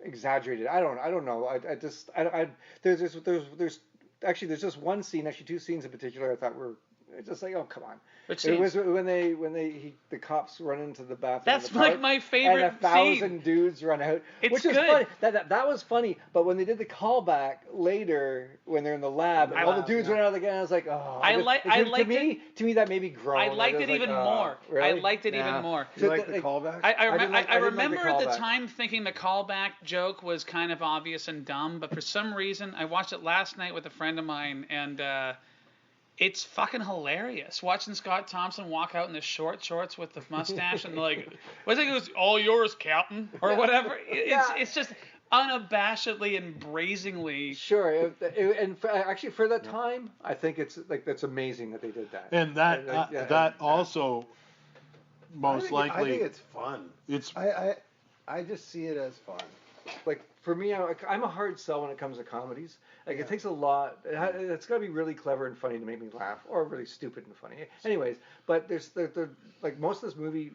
exaggerated. I don't know. There's actually just one scene, actually two scenes in particular I thought were just like, oh, come on. Which it scenes? was when the cops run into the bathroom. That's in the park, my favorite and 1,000 scene. dudes run out. It's which is good. funny. That was funny. But when they did the callback later, when they're in the lab, and all the dudes run out again, I was like, oh. To me that made me groan. I liked it even more. Really? I liked it even more. You like the callback? I remember at the time thinking the callback joke was kind of obvious and dumb, but for some reason I watched it last night with a friend of mine, and it's fucking hilarious watching Scott Thompson walk out in the shorts with the mustache and like, what it was, all yours, Captain, or whatever. It's just unabashedly and brazenly. Sure, actually for that time, I think it's like that's amazing that they did that. And that also most likely. I think it's fun. I just see it as fun. Like for me, I'm a hard sell when it comes to comedies. Like it takes a lot. It's got to be really clever and funny to make me laugh, or really stupid and funny. Anyways, but there's like most of this movie,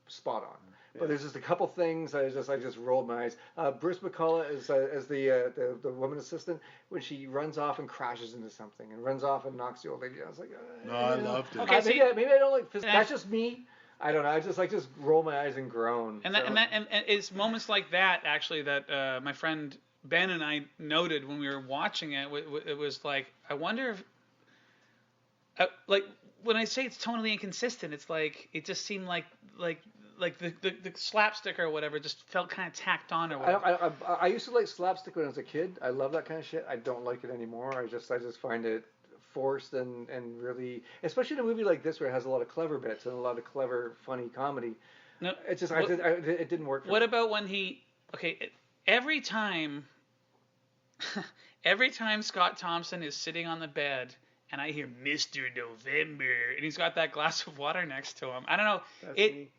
spot on. But there's just a couple things I just rolled my eyes. Bruce McCullough as the woman assistant, when she runs off and crashes into something and runs off and knocks the old lady. I was like, no, I loved it. Okay, maybe I don't like. That's just me. I don't know. I just roll my eyes and groan. And it's moments like that actually that my friend Ben and I noted when we were watching it. It was like, I wonder if, like when I say it's tonally inconsistent, it's like it just seemed like the slapstick or whatever just felt kind of tacked on or whatever. I used to like slapstick when I was a kid. I love that kind of shit. I don't like it anymore. I just find it forced and really, especially in a movie like this where it has a lot of clever bits and a lot of clever, funny comedy. No, it's just it didn't work for me. What about when every time Scott Thompson is sitting on the bed and I hear Mr. November and he's got that glass of water next to him. I don't know.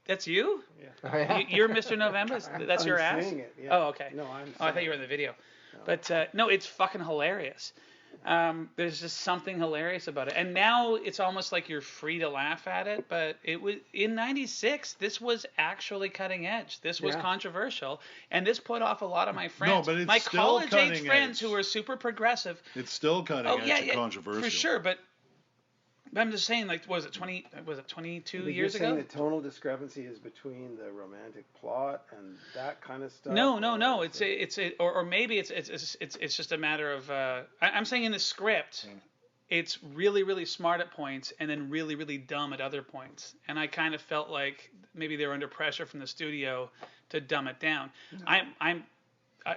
That's you? Yeah. You're Mr. November? That's your ass? I'm saying it, yeah. Oh, okay. No, I'm saying I thought you were in the video. No. But no, it's fucking hilarious. There's just something hilarious about it. And now it's almost like you're free to laugh at it, but it was in 96, this was actually cutting edge. This was controversial, and this put off a lot of my friends. No, but it's my still college age cutting friends edge. who were super progressive. It's still cutting edge and controversial. For sure, but I'm just saying, like, was it 22 but years ago? You're saying the tonal discrepancy is between the romantic plot and that kind of stuff? No. Or maybe it's just a matter of. I'm saying in the script, it's really, really smart at points and then really, really dumb at other points. And I kind of felt like maybe they were under pressure from the studio to dumb it down.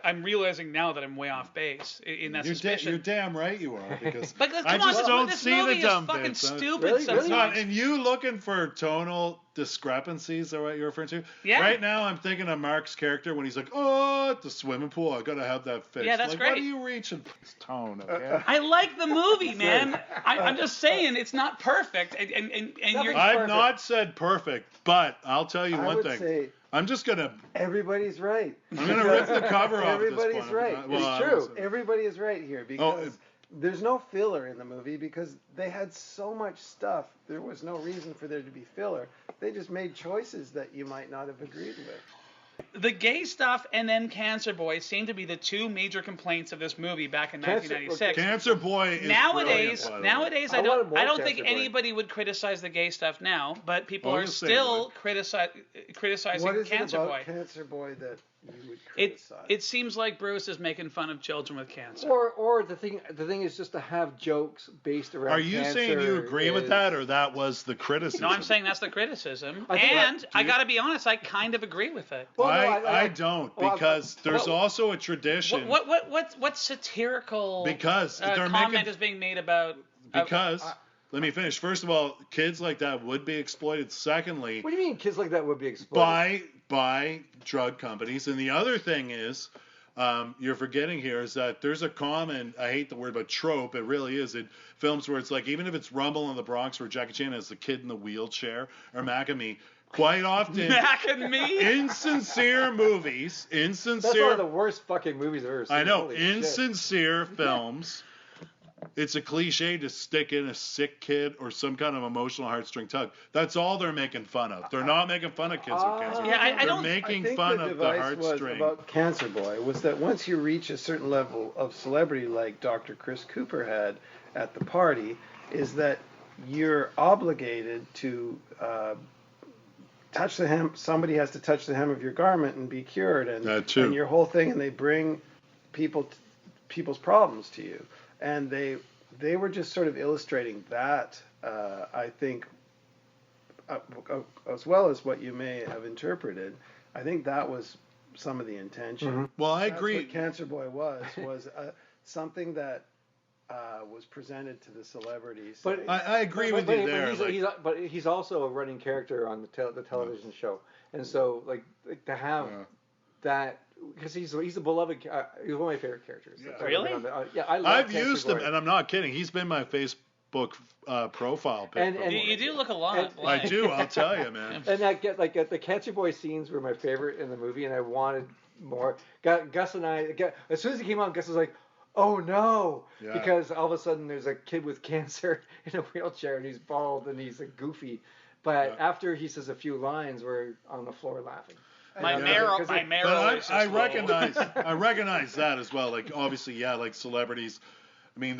I'm realizing now that I'm way off base in that suspicion. You're damn right you are, because I just don't see the dumb bits. This movie is fucking stupid sometimes. And you looking for tonal discrepancies, is that what you're referring to? Yeah. Right now I'm thinking of Mark's character when he's like, oh, at the swimming pool, I gotta have that fixed. Yeah, that's like, great. What are you reaching? Tone, okay? I like the movie, man. I'm just saying it's not perfect. And I've not said perfect, but I'll tell you one thing. Say, I'm just gonna. Everybody's right. I'm gonna rip the cover off. Everybody's right. It's true. Everybody is right here because there's no filler in the movie because they had so much stuff. There was no reason for there to be filler. They just made choices that you might not have agreed with. The gay stuff and then Cancer Boy seem to be the two major complaints of this movie back in 1996. Cancer Boy is nowadays I don't think Cancer anybody would criticize the gay stuff now, but people are still criticizing what is Cancer it about Boy. Cancer Boy that you would criticize? It seems like Bruce is making fun of children with cancer. Or the thing is just to have jokes based around. Are you saying you agree with that, or that was the criticism? No, I'm saying that's the criticism, and I got to be honest, I kind of agree with it. Well, I don't, because there's also a tradition. What satirical comment is being made about? Let me finish. First of all, kids like that would be exploited. Secondly, what do you mean kids like that would be exploited? By drug companies. And the other thing is, you're forgetting here is that there's a common, I hate the word, but trope, it really is, in films where it's like, even if it's Rumble in the Bronx where Jackie Chan has the kid in the wheelchair, or Mac-A-Me, quite often, insincere movies, That's one of the worst fucking movies I've ever seen. I know, insincere films. It's a cliche to stick in a sick kid or some kind of emotional heartstring tug. That's all they're making fun of. They're not making fun of kids with cancer. They're making fun of the heartstring. About Cancer Boy was that once you reach a certain level of celebrity like Dr. Chris Cooper had at the party, is that you're obligated to touch the hem. Somebody has to touch the hem of your garment and be cured, and your whole thing. And they bring people's problems to you. And they were just sort of illustrating that, I think, as well as what you may have interpreted. I think that was some of the intention. Mm-hmm. Well, I agree. What Cancer Boy was something that was presented to the celebrities. But I agree with you there. But he's also a running character on the television show, and so like to have that. Because he's a beloved. He's one of my favorite characters. Yeah. Really? I love I've used him, and I'm not kidding. He's been my Facebook profile pic. And you do look a lot. I do. I'll tell you, man. And the Cancer Boy scenes were my favorite in the movie, and I wanted more. Gus and I, as soon as he came on, Gus was like, "Oh no!" Yeah. Because all of a sudden there's a kid with cancer in a wheelchair, and he's bald and he's goofy. But after he says a few lines, we're on the floor laughing. My marrow. I recognize that as well. Like obviously, like celebrities I mean,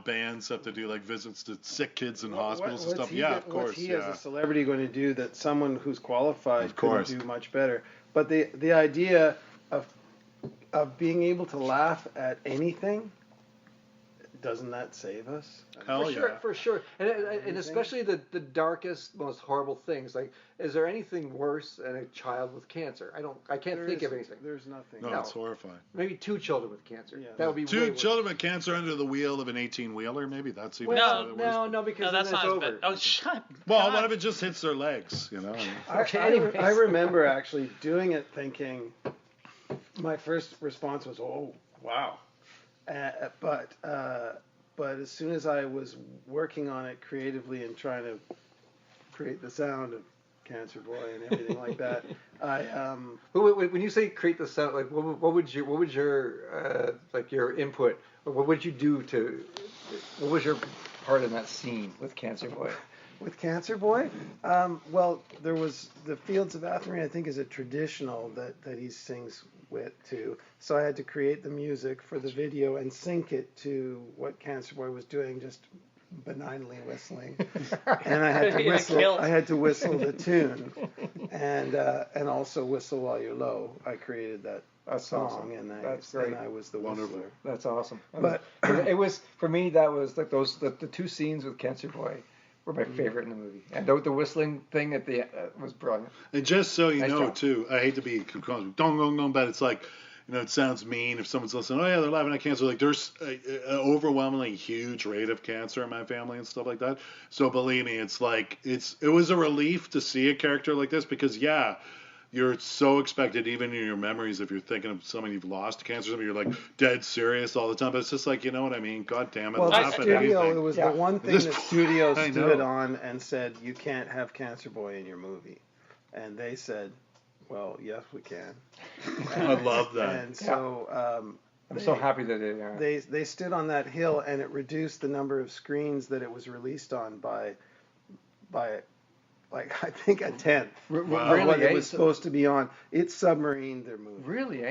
bands have to do like visits to sick kids in hospitals and stuff. Yeah, of course. What's he as a celebrity going to do that someone who's qualified could do much better? But the idea of being able to laugh at anything, doesn't that save us? For sure. And especially the darkest, most horrible things. Like, is there anything worse than a child with cancer? I can't think of anything. There's nothing. No, it's horrifying. Maybe 2 children with cancer. Yeah. That would be Two children with cancer under the wheel of an 18-wheeler. Maybe that's even no, because that's then not it's over. bad. Oh, shut. Well, what if it just hits their legs? I remember actually doing it, thinking my first response was, "Oh, wow." But as soon as I was working on it creatively and trying to create the sound of Cancer Boy and everything like that, When you say create the sound, like what would your your input? What would you do to? What was your part in that scene with Cancer Boy? With Cancer Boy, well, there was the Fields of Athenry. I think is a traditional that he sings with too. So I had to create the music for the video and sync it to what Cancer Boy was doing, just benignly whistling. And I had to whistle the tune, and also Whistle While You're Low. I created that song, awesome. And I was the whistler. That's awesome. But it was, for me, that was like the 2 scenes with Cancer Boy were my favorite in the movie. And the whistling thing at the was brilliant. And just so you know, too, I hate to be but it's like, it sounds mean if someone's listening. Oh yeah, they're laughing at cancer. Like, there's an overwhelmingly huge rate of cancer in my family and stuff like that. So believe me, it's like it was a relief to see a character like this because you're so expected, even in your memories, if you're thinking of someone you've lost to cancer, you're like dead serious all the time. But it's just like, you know what I mean? God damn it. Well, laugh at anything. It was the one thing that studio stood on and said, you can't have Cancer Boy in your movie. And they said, well, yes, we can. I love that. And so I'm so happy that they stood on that hill, and it reduced the number of screens that it was released on by like I think a 10th. Really? What it was supposed to be on. It submarined their movie. Really?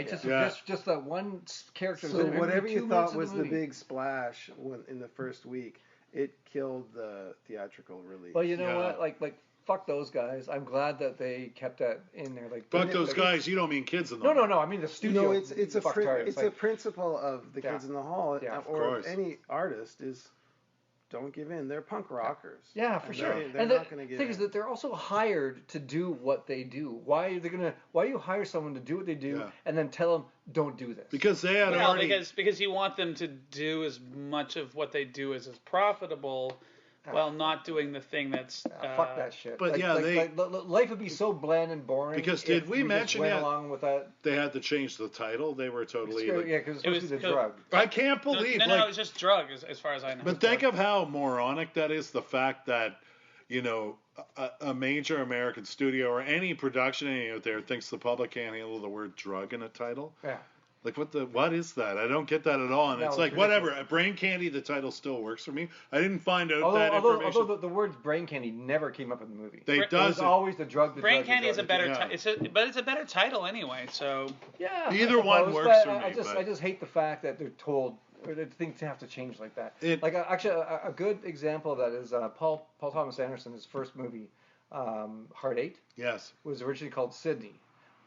Just that one character. So whatever you thought was the big splash in the first week, it killed the theatrical release. Well, you know what? Like fuck those guys. I'm glad that they kept that in there. Like, fuck those guys. You don't mean Kids in the Hall. No. I mean the studio. No, it's a principle of the Kids in the Hall, or of any artist is. Don't give in. They're punk rockers. Yeah, for sure. They're not going to give in. The thing is that they're also hired to do what they do. Why you hire someone to do what they do and then tell them don't do this? Because they had already. Because you want them to do as much of what they do as is profitable, while not doing the thing that's. Fuck that shit. But life would be so bland and boring. Because did we mention that along with that? They had to change the title. They were totally. Because it was the drug. I can't believe. No, it was just drug, as far as I know. But think of how moronic that is. The fact that a major American studio or any production out there thinks the public can't handle the word drug in a title. Yeah. Like, what is that? I don't get that at all. And it's like, whatever. Brain Candy, the title still works for me. I didn't find out that information. Although the words Brain Candy never came up in the movie. It was always the drug. Brain Candy is a better title. But it's a better title anyway, so. Yeah. Either one works for me. I just hate the fact that they're told, or that things have to change like that. Actually, a good example of that is Paul Thomas Anderson's first movie, Heart 8. Yes. Was originally called Sydney.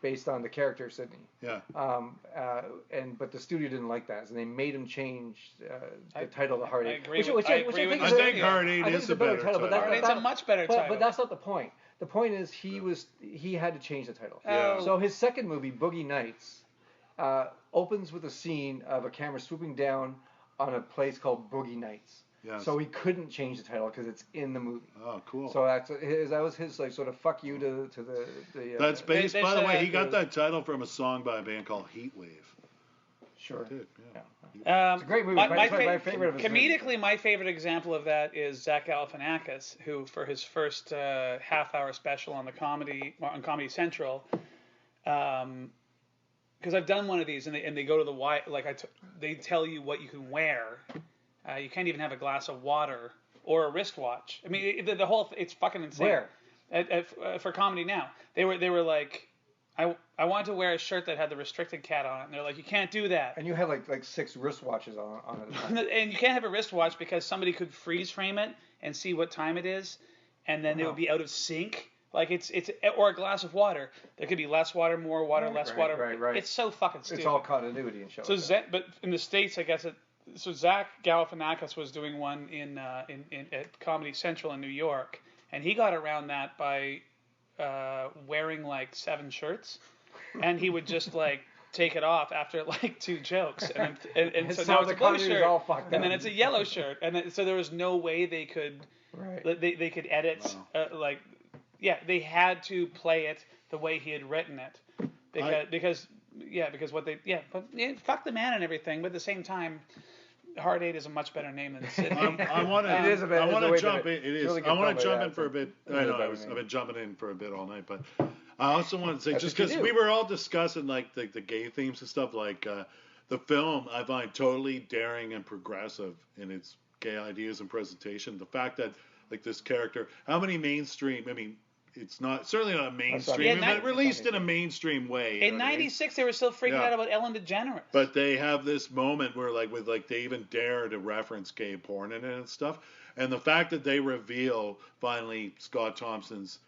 Based on the character Sydney. Yeah. But the studio didn't like that, so they made him change the title to Heart 8. I think Heart 8 is a better title. It's a much better title. But that's not the point. The point is he had to change the title. Yeah. So his second movie, Boogie Nights, opens with a scene of a camera swooping down on a place called Boogie Nights. Yes. So he couldn't change the title because it's in the movie. Oh, cool. So that was his like sort of fuck you to the. That's based. By the way, he got that title from a song by a band called Heatwave. Sure. Did, it's a great movie. My favorite of his comedically, movies. My favorite example of that is Zach Galifianakis, who for his first half-hour special on Comedy Central. Because I've done one of these, and they go to the they tell you what you can wear. You can't even have a glass of water or a wristwatch. I mean, the whole it's fucking insane. Where? For Comedy Now, they were like, I wanted to wear a shirt that had the restricted cat on it, and they're like, you can't do that. And you had like 6 wristwatches on it. And you can't have a wristwatch because somebody could freeze frame it and see what time it is, and then it would be out of sync. Like it's or a glass of water. There could be less water, more water, less water. Right. It's so fucking stupid. It's all continuity and shows. So but in the States, I guess so Zach Galifianakis was doing one in at Comedy Central in New York, and he got around that by wearing like 7 shirts, and he would just like take it off after like 2 jokes, and so now it's a blue shirt, and then it's a yellow shirt, and so there was no way they could they could edit they had to play it the way he had written it because fuck the man and everything, but at the same time, Hard 8 is a much better name than Sydney. I want to jump in. It is. I want to jump in for a bit. I know I've been jumping in for a bit all night, but I also want to say, just because we were all discussing like the gay themes and stuff, like the film I find totally daring and progressive in its gay ideas and presentation. The fact that like this character, how many mainstream? I mean, it's certainly not mainstream, but released in a mainstream way. In '96, they were still freaking out about Ellen DeGeneres. But they have this moment where, they even dare to reference gay porn in it and stuff. And the fact that they reveal finally Scott Thompson's,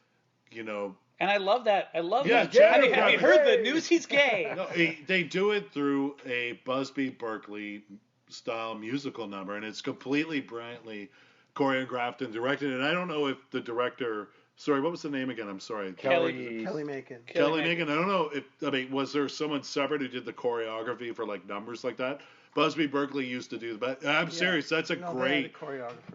And I love that. Have you heard the news? He's gay. No, they do it through a Busby Berkeley style musical number, and it's completely brilliantly choreographed and directed. And I don't know if the director. Sorry, what was the name again? I'm sorry. Kelly Macon. Kelly Macon. I don't know was there someone separate who did the choreography for like numbers like that? Busby Berkeley used to do that. I'm serious. That's a great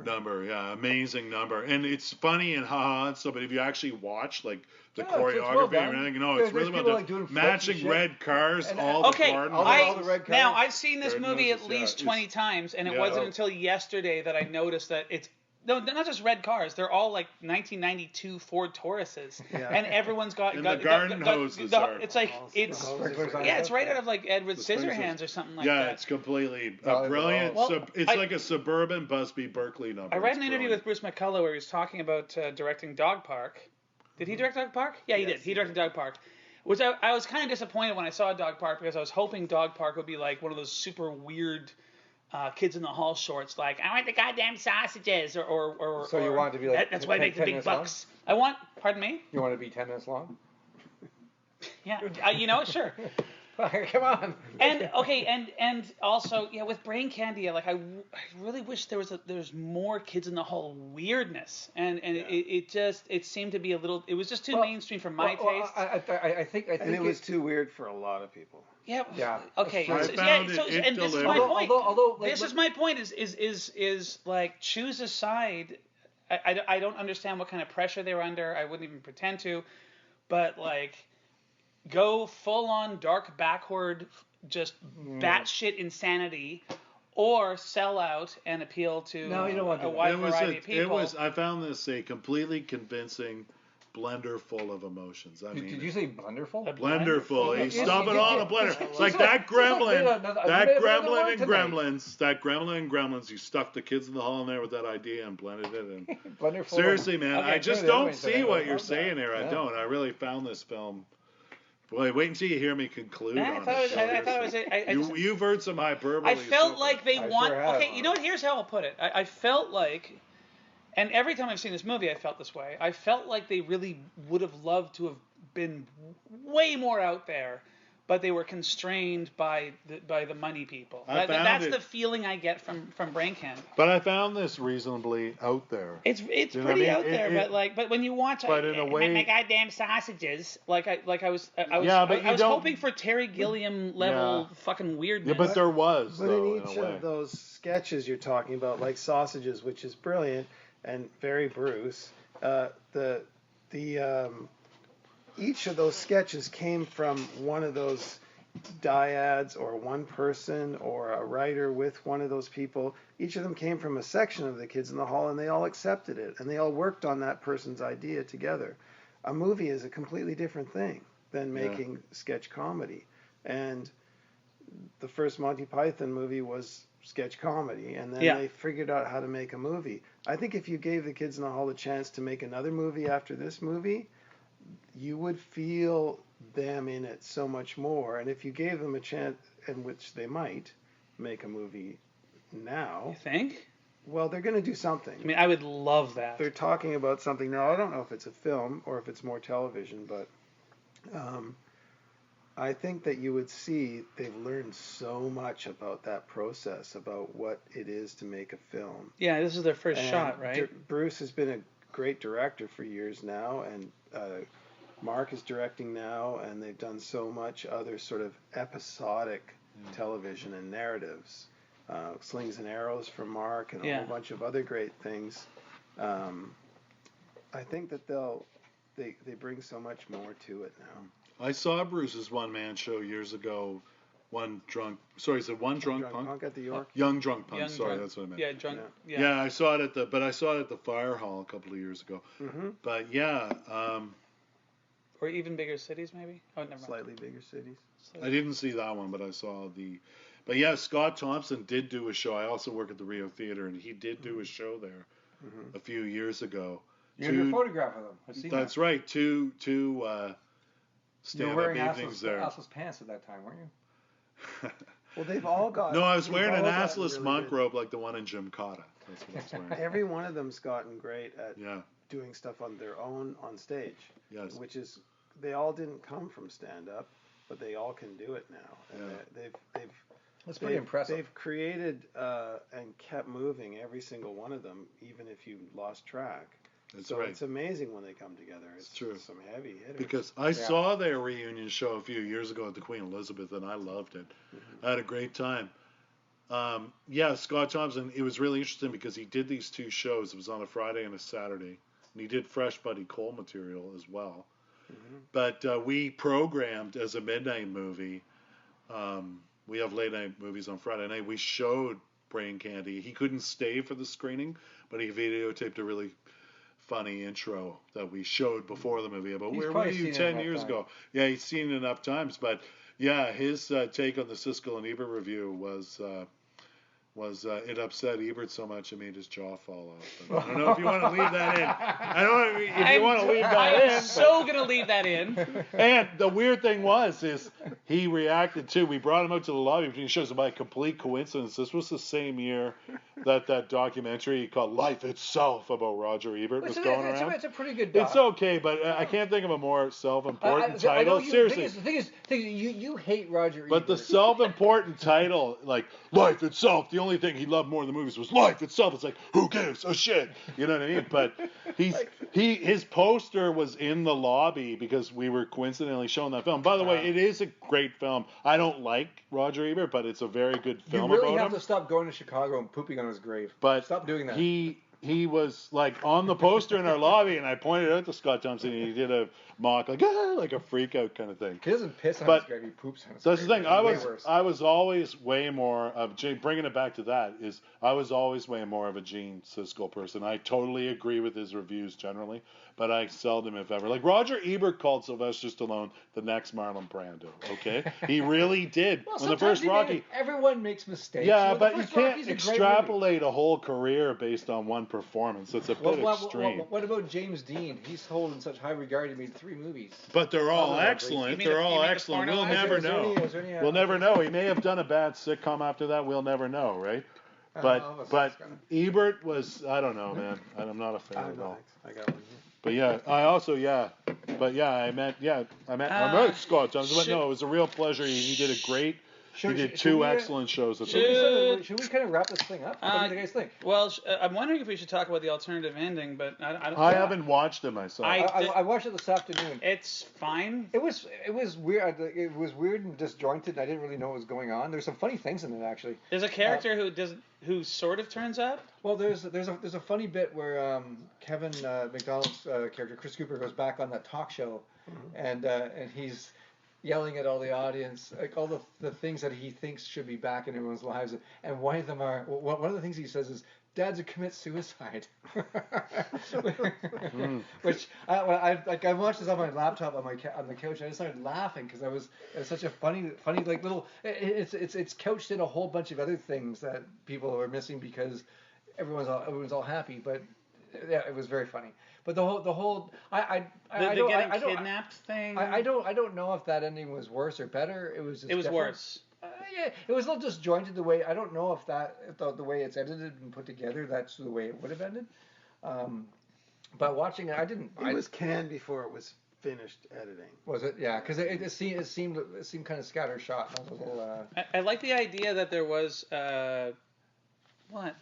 number. Yeah, amazing number. And it's funny and haha and stuff, but if you actually watch like the choreography and everything, it's really about the matching red cars, all the red cars. Now, I've seen this movie at least 20 times, and it wasn't until yesterday that I noticed that it's no, they're not just red cars. They're all like 1992 Ford Tauruses, and everyone's got the garden hoses. It's like it's right out of like Edward Scissorhands or something like that. Yeah, it's completely brilliant. It's like a suburban Busby Berkeley number. I read an interview with Bruce McCullough where he was talking about directing Dog Park. Did he direct Dog Park? Yeah, he did. He directed Dog Park. Which I was kind of disappointed when I saw Dog Park because I was hoping Dog Park would be like one of those super weird. Kids in the Hall shorts, like I want the goddamn sausages, or so you want it to be like that's why I make the big bucks. I want, pardon me. You want it to be 10 minutes long? Yeah, sure. Come on. And also with Brain Candy, like I really wish there's more Kids in the Hall weirdness, and it seemed to be a little. It was just too mainstream for my taste. I think it was too weird for a lot of people. Yeah. Okay. This is my point. This is my point. Is like choose a side. I don't understand what kind of pressure they were under. I wouldn't even pretend to, but like, go full on dark backward, just batshit insanity, or sell out and appeal to a wide variety of people. I found this a completely convincing blender full of emotions. I mean, did you say blenderful? A blenderful. You stuff it all in a blender. It's like that gremlin. That gremlin and gremlins. You stuck the Kids in the Hall in there with that idea and blended it. And Blenderful. Seriously, man, I just don't see what you're saying here. I don't. I really found this film. Boy, wait until you hear me conclude on it. You've heard some hyperbole. I felt like they want. Okay, you know what? Here's how I'll put it. I felt like. And every time I've seen this movie, I felt this way. I felt like they really would have loved to have been way more out there, but they were constrained by the money people. That's the feeling I get from Brain Candy. But I found this reasonably out there. It's pretty out there, but when you watch, my goddamn sausages, I was hoping for Terry Gilliam level fucking weirdness. Yeah, but there was. But in each of those sketches you're talking about, like Sausages, which is brilliant. And very Bruce, each of those sketches came from one of those dyads or one person or a writer with one of those people. Each of them came from a section of the Kids in the Hall, and they all accepted it, and they all worked on that person's idea together. A movie is a completely different thing than making sketch comedy. And the first Monty Python movie was sketch comedy, and then they figured out how to make a movie. I think if you gave the Kids in the Hall the chance to make another movie after this movie, you would feel them in it so much more. And if you gave them a chance, in which they might make a movie now. You think? Well, they're going to do something. I mean, I would love that. They're talking about something now. I don't know if it's a film or if it's more television, but I think that you would see they've learned so much about that process, about what it is to make a film. Yeah, this is their first shot, right? Bruce has been a great director for years now, and Mark is directing now, and they've done so much other sort of episodic television and narratives. Slings and Arrows from Mark and a whole bunch of other great things. I think that they bring so much more to it now. I saw Bruce's one-man show years ago. One drunk punk at the York. Young drunk punk. Sorry, that's what I meant. Yeah, drunk. Yeah, I saw it at the Fire Hall a couple of years ago. Mm-hmm. But yeah. Or even bigger cities, maybe. Oh, never mind. Slightly bigger cities. I didn't see that one, but I saw the. But yeah, Scott Thompson did do a show. I also work at the Rio Theater, and he did do a show there a few years ago. You have your photograph of them. I've seen that's right. Two stand-up evenings there. You were wearing assless pants at that time, weren't you? Well, they've all got. No, I was wearing an assless really monk robe like the one in Gymkhana. That's what I was wearing. Every one of them's gotten great at doing stuff on their own on stage. Yes. Which is, they all didn't come from stand-up, but they all can do it now. And they've That's pretty impressive. They've created and kept moving, every single one of them, even if you lost track. That's so right. It's amazing when they come together. It's true. Some heavy hitters. Because I saw their reunion show a few years ago at the Queen Elizabeth, and I loved it. I had a great time. Scott Thompson, it was really interesting because he did these two shows. It was on a Friday and a Saturday. And he did Fresh Buddy Cole material as well. But we programmed as a midnight movie. We have late night movies on Friday night. We showed Brain Candy. He couldn't stay for the screening, but he videotaped a really funny intro that we showed before the movie about where were you 10 years ago. Yeah, he's seen it enough times. But yeah, his take on the Siskel and Ebert review was it upset Ebert so much it made his jaw fall off. And I don't know if you want to leave that in. I don't know if you want to leave that in. I'm so going to leave that in. And the weird thing is he reacted too. We brought him out to the lobby between shows, and by complete coincidence, this was the same year that documentary called Life Itself about Roger Ebert was going around. It's a pretty good doc. It's okay, but I can't think of a more self-important title. Seriously. The thing is, you hate Roger Ebert. But the self-important title, like Life Itself, the only thing he loved more than the movies was life itself. It's like, who gives a shit? You know what I mean? But his poster was in the lobby because we were coincidentally showing that film. By the way, it is a great film. I don't like Roger Ebert, but it's a very good film about him. You really have to stop going to Chicago and pooping on his grave. But stop doing that. He was like on the poster in our lobby, and I pointed out to Scott Thompson, and he did a mock like a freak out kind of thing. He doesn't piss on his grave; he poops on his grave. That's the thing. I was always way more of bringing it back to that is I was always way more of a Gene Siskel person. I totally agree with his reviews generally, but I seldom, if ever, like Roger Ebert called Sylvester Stallone the next Marlon Brando. Okay, he really did. Well, when the first Rocky, everyone makes mistakes. Yeah, but you can't extrapolate a whole career based on one performance. It's a bit extreme. What about James Dean? He's held in such high regard. He made 3 movies. But they're all excellent. They're all excellent. We'll never know. We'll never know. He may have done a bad sitcom after that. We'll never know, right? But Ebert was, I don't know, man. I'm not a fan at all. I got one here. But yeah, I met Scott Thompson. But no, it was a real pleasure. He did a great. He did 2 excellent shows. Should we kind of wrap this thing up? What do you guys think? Well, I'm wondering if we should talk about the alternative ending, but I haven't watched it myself. I watched it this afternoon. It's fine. It was weird. It was weird and disjointed. And I didn't really know what was going on. There's some funny things in it actually. There's a character who sort of turns up. Well, there's a funny bit where Kevin McDonald's character Chris Cooper goes back on that talk show, and he's yelling at all the audience, like all the things that he thinks should be back in everyone's lives, and one of the things he says is, "Dads who commit suicide," which I watched this on my laptop on the couch, and I just started laughing because it was such a funny like little. It's couched in a whole bunch of other things that people are missing because everyone's all happy, but Yeah, it was very funny. But the whole the getting kidnapped thing. I don't know if that ending was worse or better. It was just different. Worse. Yeah, it was a little disjointed the way. I don't know if the way it's edited and put together, that's the way it would have ended. But watching it, It was canned before it was finished editing. Was it? Yeah, because it seemed kind of scattershot. And a little. I like the idea that there was what?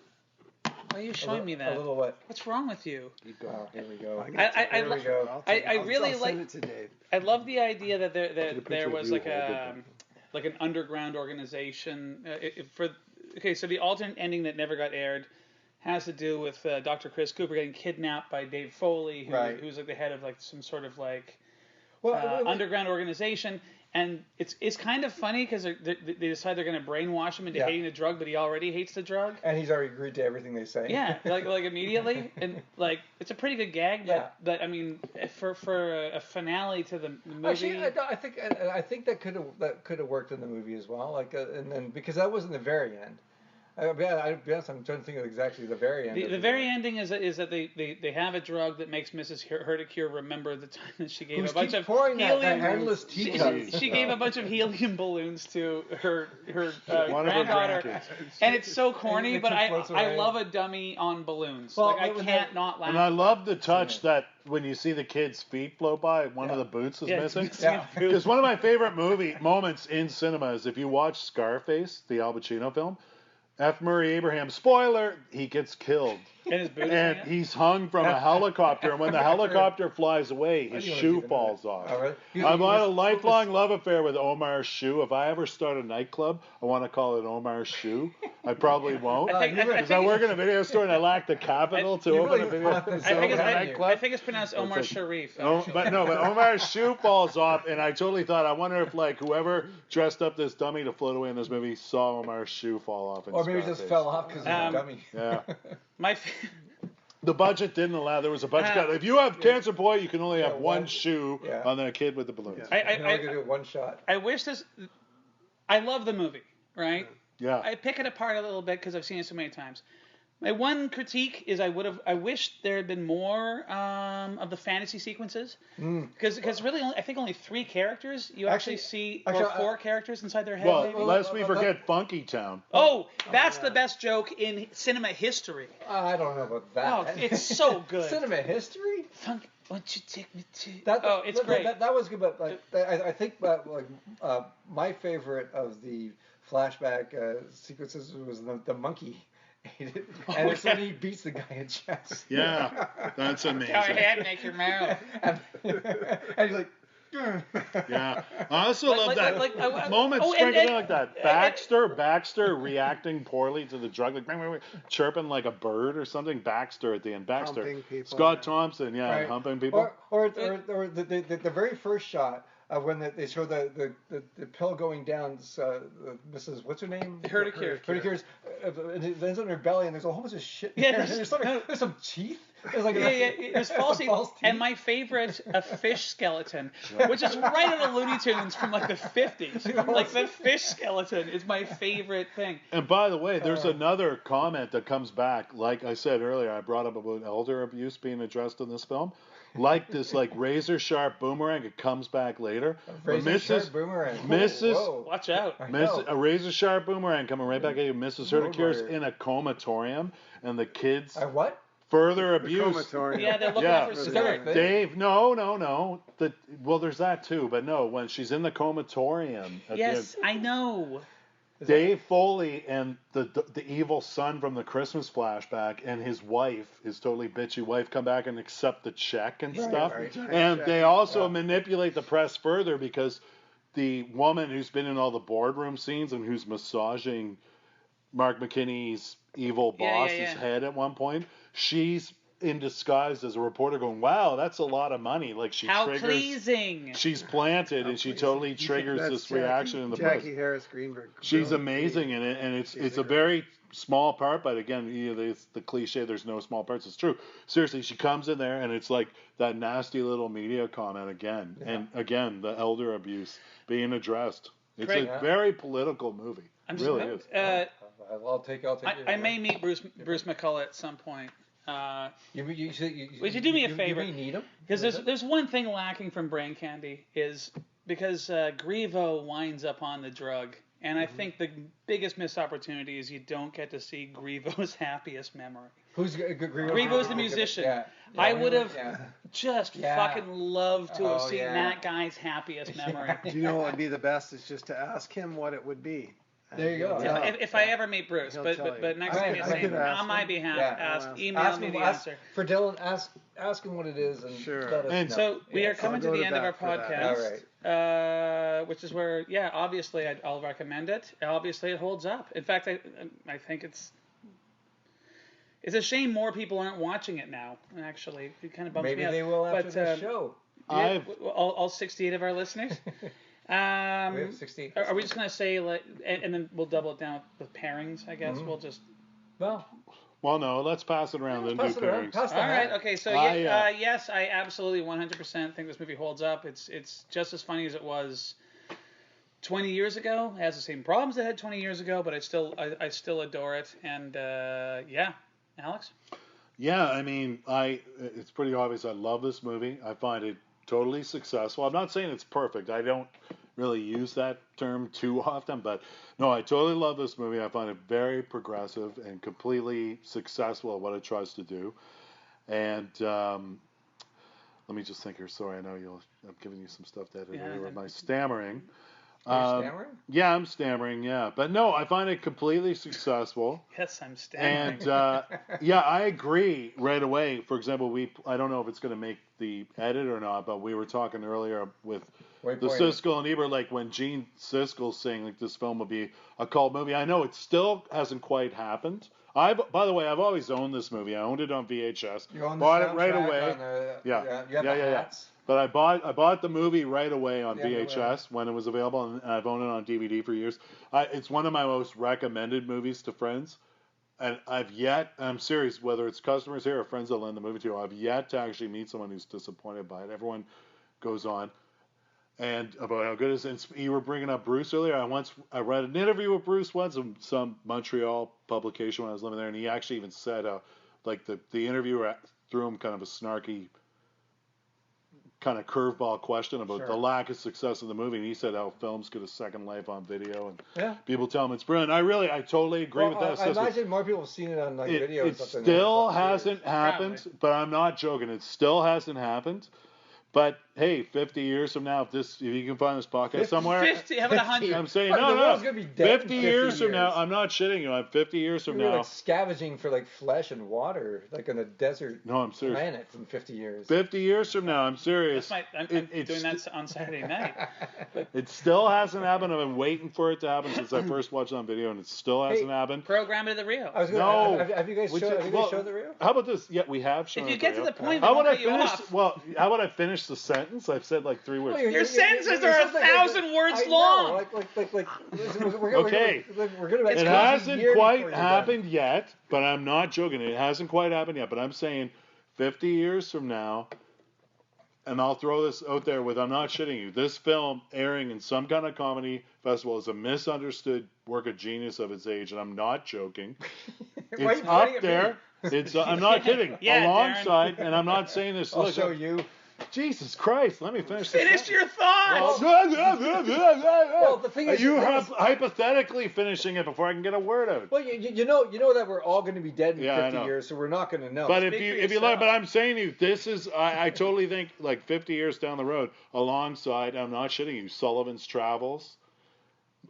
Why are you showing me that? A little what? What's wrong with you? Oh, here we go. I really like. I love the idea that there was like an underground organization so the alternate ending that never got aired has to do with Dr. Chris Cooper getting kidnapped by Dave Foley, who's like the head of like some sort of like underground organization. And it's kind of funny because they decide they're going to brainwash him into hating the drug, but he already hates the drug. And he's already agreed to everything they say. Yeah, like immediately, and like it's a pretty good gag. But I mean, for a finale to the movie. Actually, I think that could have worked in the movie as well. Like and then because that was in the very end. I'll be honest, I'm trying to think of exactly the very end. The very ending is that they have a drug that makes Mrs. Herdecure remember the time that she gave a bunch of helium. She gave a bunch of helium balloons to her granddaughter, and it's so corny. But I love a dummy on balloons. Well, like I can't not laugh. And I love the touch that when you see the kid's feet float by, one of the boots is missing. Because one of my favorite moments in cinema is if you watch Scarface, the Al Pacino film. F. Murray Abraham, spoiler, he gets killed. And he's hung from a helicopter, and when the helicopter flies away, his shoe falls off. I've had a lifelong love affair with Omar's shoe. If I ever start a nightclub, I want to call it Omar's Shoe. I probably won't. Because I work in a video store and I lack the capital to open a video store. I think it's pronounced Omar Sharif. But Omar's shoe falls off, and I totally thought, I wonder if like whoever dressed up this dummy to float away in this movie saw Omar's shoe fall off. Or maybe it just fell off because of the dummy. Yeah. My The budget didn't allow. There was a budget cut. If you have Cancer Boy, you can only have one shoe on that kid with the balloons. I can only do one shot. I wish this. I love the movie, right? Yeah. I pick it apart a little bit because I've seen it so many times. My one critique is I wish there had been more of the fantasy sequences because really I think only 3 characters you actually see or 4 characters inside their head. Well, lest we forget Funky Town. Oh, that's the best joke in cinema history. I don't know about that. Oh, it's so good. Cinema history? Funky, won't you take me to? It's great. That was good, but like I think my favorite of the flashback sequences was the monkey. And it's when he beats the guy in chest. Yeah, that's amazing. Go ahead, make your mouth. and he's like, yeah. I also love that moment like that. Baxter reacting poorly to the drug, like chirping like a bird or something. Baxter at the end. Baxter. Scott Thompson, humping people. Or the very first shot. When they show the pill going down, Mrs. What's her name? Herdecure's. It ends on her belly, and there's a whole bunch of shit. Yeah, there's some teeth. There's like there's false teeth. And my favorite, a fish skeleton, which is right out of Looney Tunes from like the 50s. Like the fish skeleton is my favorite thing. And by the way, there's another comment that comes back. Like I said earlier, I brought up about elder abuse being addressed in this film. Like this, like razor sharp boomerang, it comes back later. Sharp boomerang. Whoa. Watch out. A razor sharp boomerang coming right back at you. Mrs. Herdecure's in a comatorium, and the kids. What? Further abuse. Yeah, they're looking for skirt. Dave, no. Well, there's that too, but no, when she's in the comatorium. Yes, I know. Dave Foley and the evil son from the Christmas flashback and his wife, his totally bitchy wife, come back and accept the check and stuff. And they also manipulate the press further because the woman who's been in all the boardroom scenes and who's massaging Mark McKinney's evil boss's head at one point, she's in disguise as a reporter going, wow, that's a lot of money. Like triggers. Pleasing. She's planted and she totally triggers this reaction in the press. Jackie Harris Greenberg. She's amazing in it, and it's a very small part, but again, it's the cliche, there's no small parts. It's true. Seriously, she comes in there and it's like that nasty little media comment again. Yeah. And again, the elder abuse being addressed. It's a very political movie. It really is. I'll take I may meet Bruce McCullough at some point. Would you do me a favor? You need them? Because there's one thing lacking from Brain Candy is because Grievo winds up on the drug, and I think the biggest missed opportunity is you don't get to see Grievo's happiest memory. Who's Grievo? Grievo's the musician. Yeah. I would have just fucking loved to have seen that guy's happiest memory. Do you know what would be the best? Is just to ask him what it would be. There you go. If I ever meet Bruce, but next time you see him, on my behalf, email me the answer. For Dylan, ask him what it is and let us know. So we are coming to the end of our podcast, which is where, obviously I'll recommend it. Obviously it holds up. In fact, I think it's a shame more people aren't watching it now. Actually, it kind of bums me out. Maybe they will after the show. All 68 of our listeners. We have 68. Are we just gonna say and then we'll double it down with pairings? I guess we'll just. Well, no. Let's pass it around and do pairings. All right. Okay. So yes, I absolutely 100% think this movie holds up. It's just as funny as it was 20 years ago. It has the same problems it had 20 years ago, but I still adore it. And Alex. Yeah, I mean, it's pretty obvious. I love this movie. I find it totally successful. I'm not saying it's perfect. I don't really use that term too often, but no, I totally love this movie. I find it very progressive and completely successful at what it tries to do. And let me just think here. Sorry, I know I'm giving you some stuff to edit here with my stammering. You're stammering? Yeah, I'm stammering, yeah. But no, I find it completely successful. Yes, I'm stammering. And I agree right away. For example, I don't know if it's going to make the edit or not, but we were talking earlier with the Siskel and Ebert, like when Gene Siskel's saying like this film will be a cult movie. I know it still hasn't quite happened. By the way, I've always owned this movie. I owned it on VHS. You owned bought it right away. Yeah. But I bought the movie right away on VHS when it was available, and I've owned it on DVD for years. It's one of my most recommended movies to friends, and I'm serious, whether it's customers here or friends that lend the movie to, I've yet to actually meet someone who's disappointed by it. Everyone goes on and about how good it is. And you were bringing up Bruce earlier. I read an interview with Bruce once in some Montreal publication when I was living there, and he actually even said, like the interviewer threw him kind of a snarky kind of curveball question about the lack of success of the movie, and he said how films get a second life on video, and people tell him it's brilliant. I totally agree with that. I imagine more people have seen it on video. It still hasn't happened, but I'm not joking. It still hasn't happened. But hey, 50 years from now, if you can find this podcast somewhere, 50, how about 100? I'm saying the world's gonna be dead 50 years from now, I'm not shitting you. I'm 50 years from now. Like scavenging for like flesh and water, like on a desert I'm serious. planet in 50 years. 50 years from now, I'm serious. I'm doing that on Saturday night. It still hasn't happened. I've been waiting for it to happen since I first watched it on video, and it still hasn't happened. Program it to the Rio. Have you guys showed the Rio? How about this? Yeah, we have shown it. If you it get to to the point, how about I finish? Well, how about I finish the sentence? I've said like 3 words. Your sentences are 1,000 words long. Okay. It hasn't quite happened yet, but I'm not joking. It hasn't quite happened yet, but I'm saying 50 years from now, and I'll throw this out there I'm not shitting you. This film airing in some kind of comedy festival is a misunderstood work of genius of its age, and I'm not joking. It's up there. I'm not kidding. Alongside, Darren. And I'm not saying this. I'll show you. Jesus Christ, let me finish your thoughts. Well, the thing is, hypothetically finishing it before I can get a word out. Well, you know that we're all going to be dead in 50 years, so we're not going to know. But if you look, but I'm saying to you, this is I totally think like 50 years down the road, alongside, I'm not shitting you, Sullivan's Travels,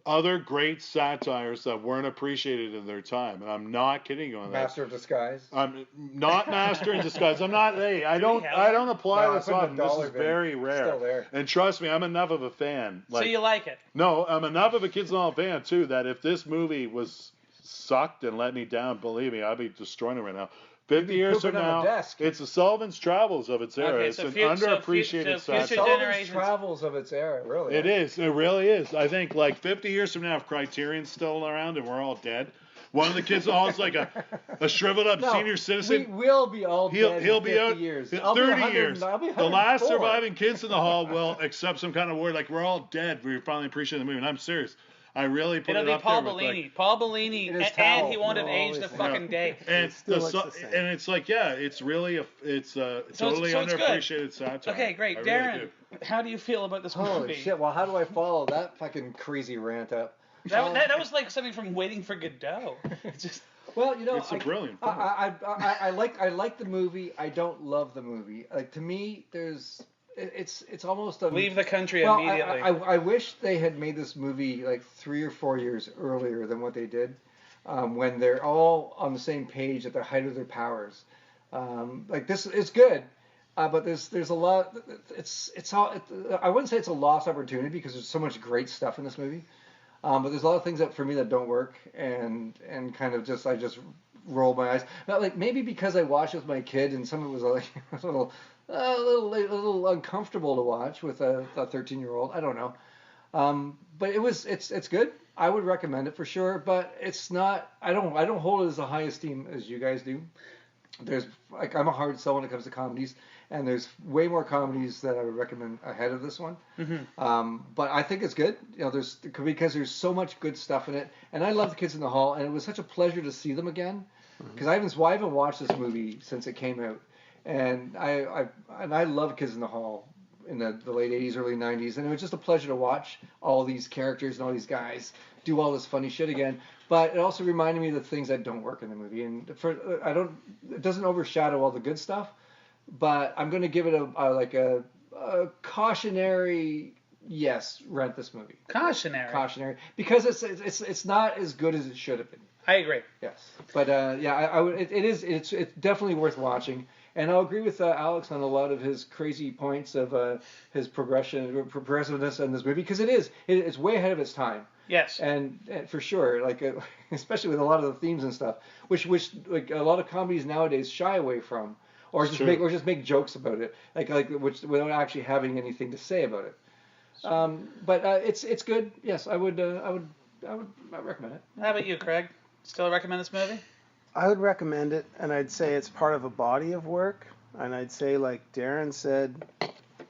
other great satires that weren't appreciated in their time, and I'm not kidding you on that. Master of Disguise. I'm not Master in Disguise. I'm not. Hey, I don't apply this often. This is very rare. Still there. And trust me, I'm enough of a fan. So you like it? No, I'm enough of a Kids All fan too. That if this movie was sucked and let me down, believe me, I'd be destroying it right now. 50 years from now, it's the Sullivan's Travels of its era. It's an underappreciated satire. Sullivan's Travels of its era, really. It is. It really is. I think like 50 years from now, if Criterion's still around and we're all dead, one of the kids is like a shriveled up senior citizen. We will be all dead he'll be 50 out years. 30 years. The last surviving kids in the hall will accept some kind of word like we're all dead. We finally appreciate the movie. And I'm serious. I really put It'll it be up Paul there with, Bellini. like, Paul Bellini, and he won't have aged a fucking day. And it's like, yeah, it's really totally underappreciated satire. Okay, great. I Darren, really how do you feel about this movie? Holy shit! Well, how do I follow that fucking crazy rant up? That was like something from Waiting for Godot. Just. Well, it's a brilliant film. I like the movie. I don't love the movie. Like, to me, it's almost leave the country immediately. I wish they had made this movie like 3 or 4 years earlier than what they did, when they're all on the same page at the height of their powers. Like, this is good, but there's a lot. I wouldn't say it's a lost opportunity because there's so much great stuff in this movie. But there's a lot of things that for me that don't work, and kind of I just roll my eyes. Not like, maybe because I watched it with my kid and some of it was like a little uncomfortable to watch with a 13-year-old. I don't know. But it's good. I would recommend it for sure. But it's not. I don't hold it as a high esteem as you guys do. There's like, I'm a hard sell when it comes to comedies. And there's way more comedies that I would recommend ahead of this one. Mm-hmm. But I think it's good. Because there's so much good stuff in it. And I love The Kids in the Hall, and it was such a pleasure to see them again. Because I haven't watched this movie since it came out, and I love Kids in the Hall in the late 80s, early 90s, and it was just a pleasure to watch all these characters and all these guys do all this funny shit again. But it also reminded me of the things that don't work in the movie, and it doesn't overshadow all the good stuff. But I'm going to give it a cautionary, yes, rent this movie. Cautionary, because it's not as good as it should have been. I agree. Yes, but it's definitely worth watching, and I'll agree with Alex on a lot of his crazy points of his progressiveness in this movie, because it's way ahead of its time. Yes. And for sure, like especially with a lot of the themes and stuff, which like a lot of comedies nowadays shy away from. Or just make jokes about it, which without actually having anything to say about it. But it's good. Yes, I would recommend it. How about you, Craig? Still recommend this movie? I would recommend it, and I'd say it's part of a body of work. And I'd say, like Darren said,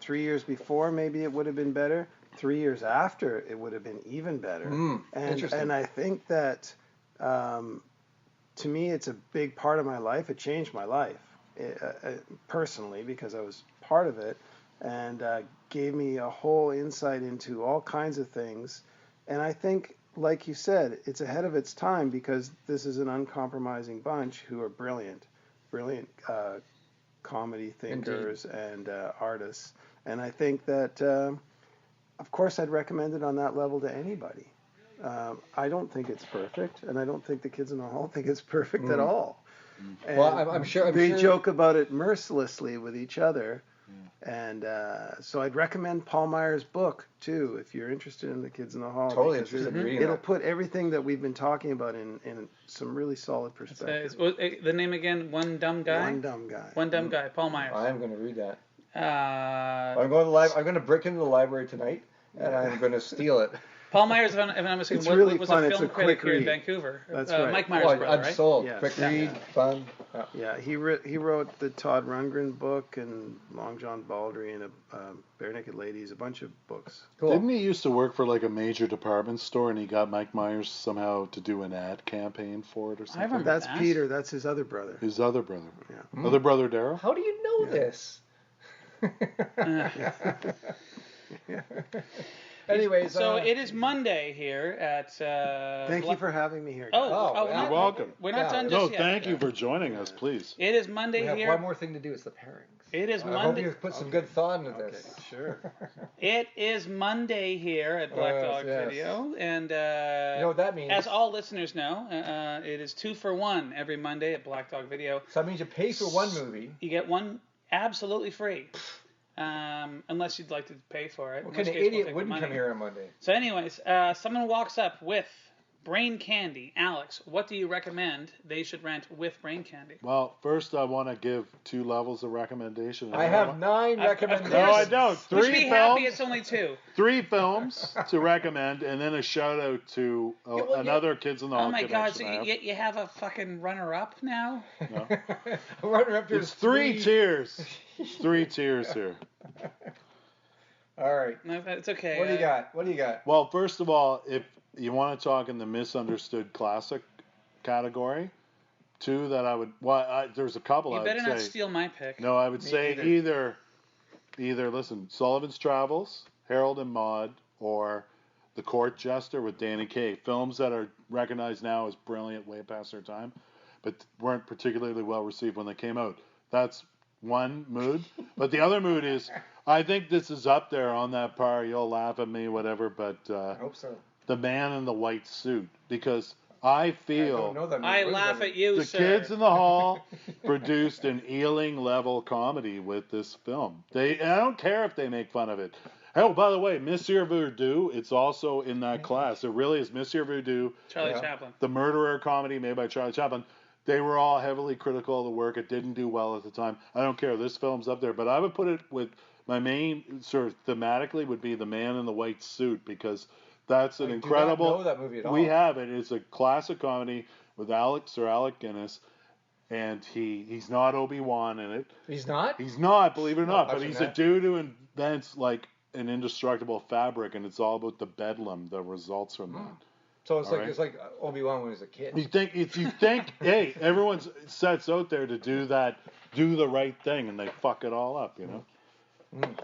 3 years before maybe it would have been better. 3 years after it would have been even better. Interesting. And I think that to me it's a big part of my life. It changed my life. Personally, because I was part of it, and gave me a whole insight into all kinds of things. And I think, like you said, it's ahead of its time, because this is an uncompromising bunch who are brilliant comedy thinkers. Indeed. And artists. And I think that, of course, I'd recommend it on that level to anybody. I don't think it's perfect, and I don't think the Kids in the Hall think it's perfect at all. And well, I'm sure they joke about it mercilessly with each other, and so I'd recommend Paul Meyer's book too if you're interested in The Kids in the Hall. Totally interested in reading It'll put everything that we've been talking about in some really solid perspective. The name again? One Dumb Guy. One Dumb Guy. One Dumb Guy. Paul Myers. I am going to read that. I'm going to break into the library tonight, and I'm going to steal it. Paul Myers, if I'm mistaken, was a film critic here in Vancouver. That's right. Mike Myers' brother, I'm right? sold. Yes. Quick read, fun. Yeah, he wrote the Todd Rundgren book and Long John Baldry and Bare Naked Ladies, a bunch of books. Cool. Didn't he used to work for like a major department store, and he got Mike Myers somehow to do an ad campaign for it or something? I remember That's Peter. That's his other brother. His other brother. Yeah. Other brother, Daryl? How do you know this? Anyways, so it is Monday here at. Thank you for having me here. You're welcome. We're not done just yet. No, thank you for joining us, please. It is Monday here. We have one more thing to do. It's the pairings. It is Monday. I hope you put some good thought into this. Sure. It is Monday here at Black Dog Video, and you know what that means. As all listeners know, it is 2 for 1 every Monday at Black Dog Video. So that means you pay for one movie. You get one absolutely free. Unless you'd like to pay for it. What kind of idiot wouldn't come here on Monday? So anyways, someone walks up with Brain Candy. Alex, what do you recommend they should rent with Brain Candy? Well, first I want to give 2 levels of recommendation. I have 9 recommendations. No, I don't. 3 films. Be happy it's only 2. 3 films to recommend, and then a shout out to another Kids in the Hall. Oh my God! So you have a fucking runner-up now? No. Runner-up. It's 3 tiers. 3 tiers here. All right. No, it's okay. What do you got? Well, first of all, you want to talk in the misunderstood classic category, two that I would. There's a couple. You I better would not say. steal my pick. No, I would say either. Listen, Sullivan's Travels, Harold and Maude, or The Court Jester with Danny Kaye. Films that are recognized now as brilliant, way past their time, but weren't particularly well received when they came out. That's one mood. But the other mood is, I think this is up there on that par. You'll laugh at me, whatever, but I hope so. The Man in the White Suit, because I feel I laugh at you, the sir. Kids in the Hall produced an Ealing level comedy with this film. I don't care if they make fun of it. Oh, by the way, Monsieur Voodoo, it's also in that class. It really is Monsieur Voodoo. Charlie Chaplin. The murderer comedy made by Charlie Chaplin. They were all heavily critical of the work. It didn't do well at the time. I don't care. This film's up there. But I would put it with my main, sort of thematically, would be The Man in the White Suit, because that's an incredible. I do not know that movie at all. We have it. It's a classic comedy with Sir Alec Guinness. And he's not Obi-Wan in it. He's not? He's not, believe it or not. But he's a dude who invents, like, an indestructible fabric, and it's all about the bedlam that results from that. So it's like Obi-Wan when he was a kid. If you think, hey, everyone sets out there to do the right thing, and they fuck it all up, you know.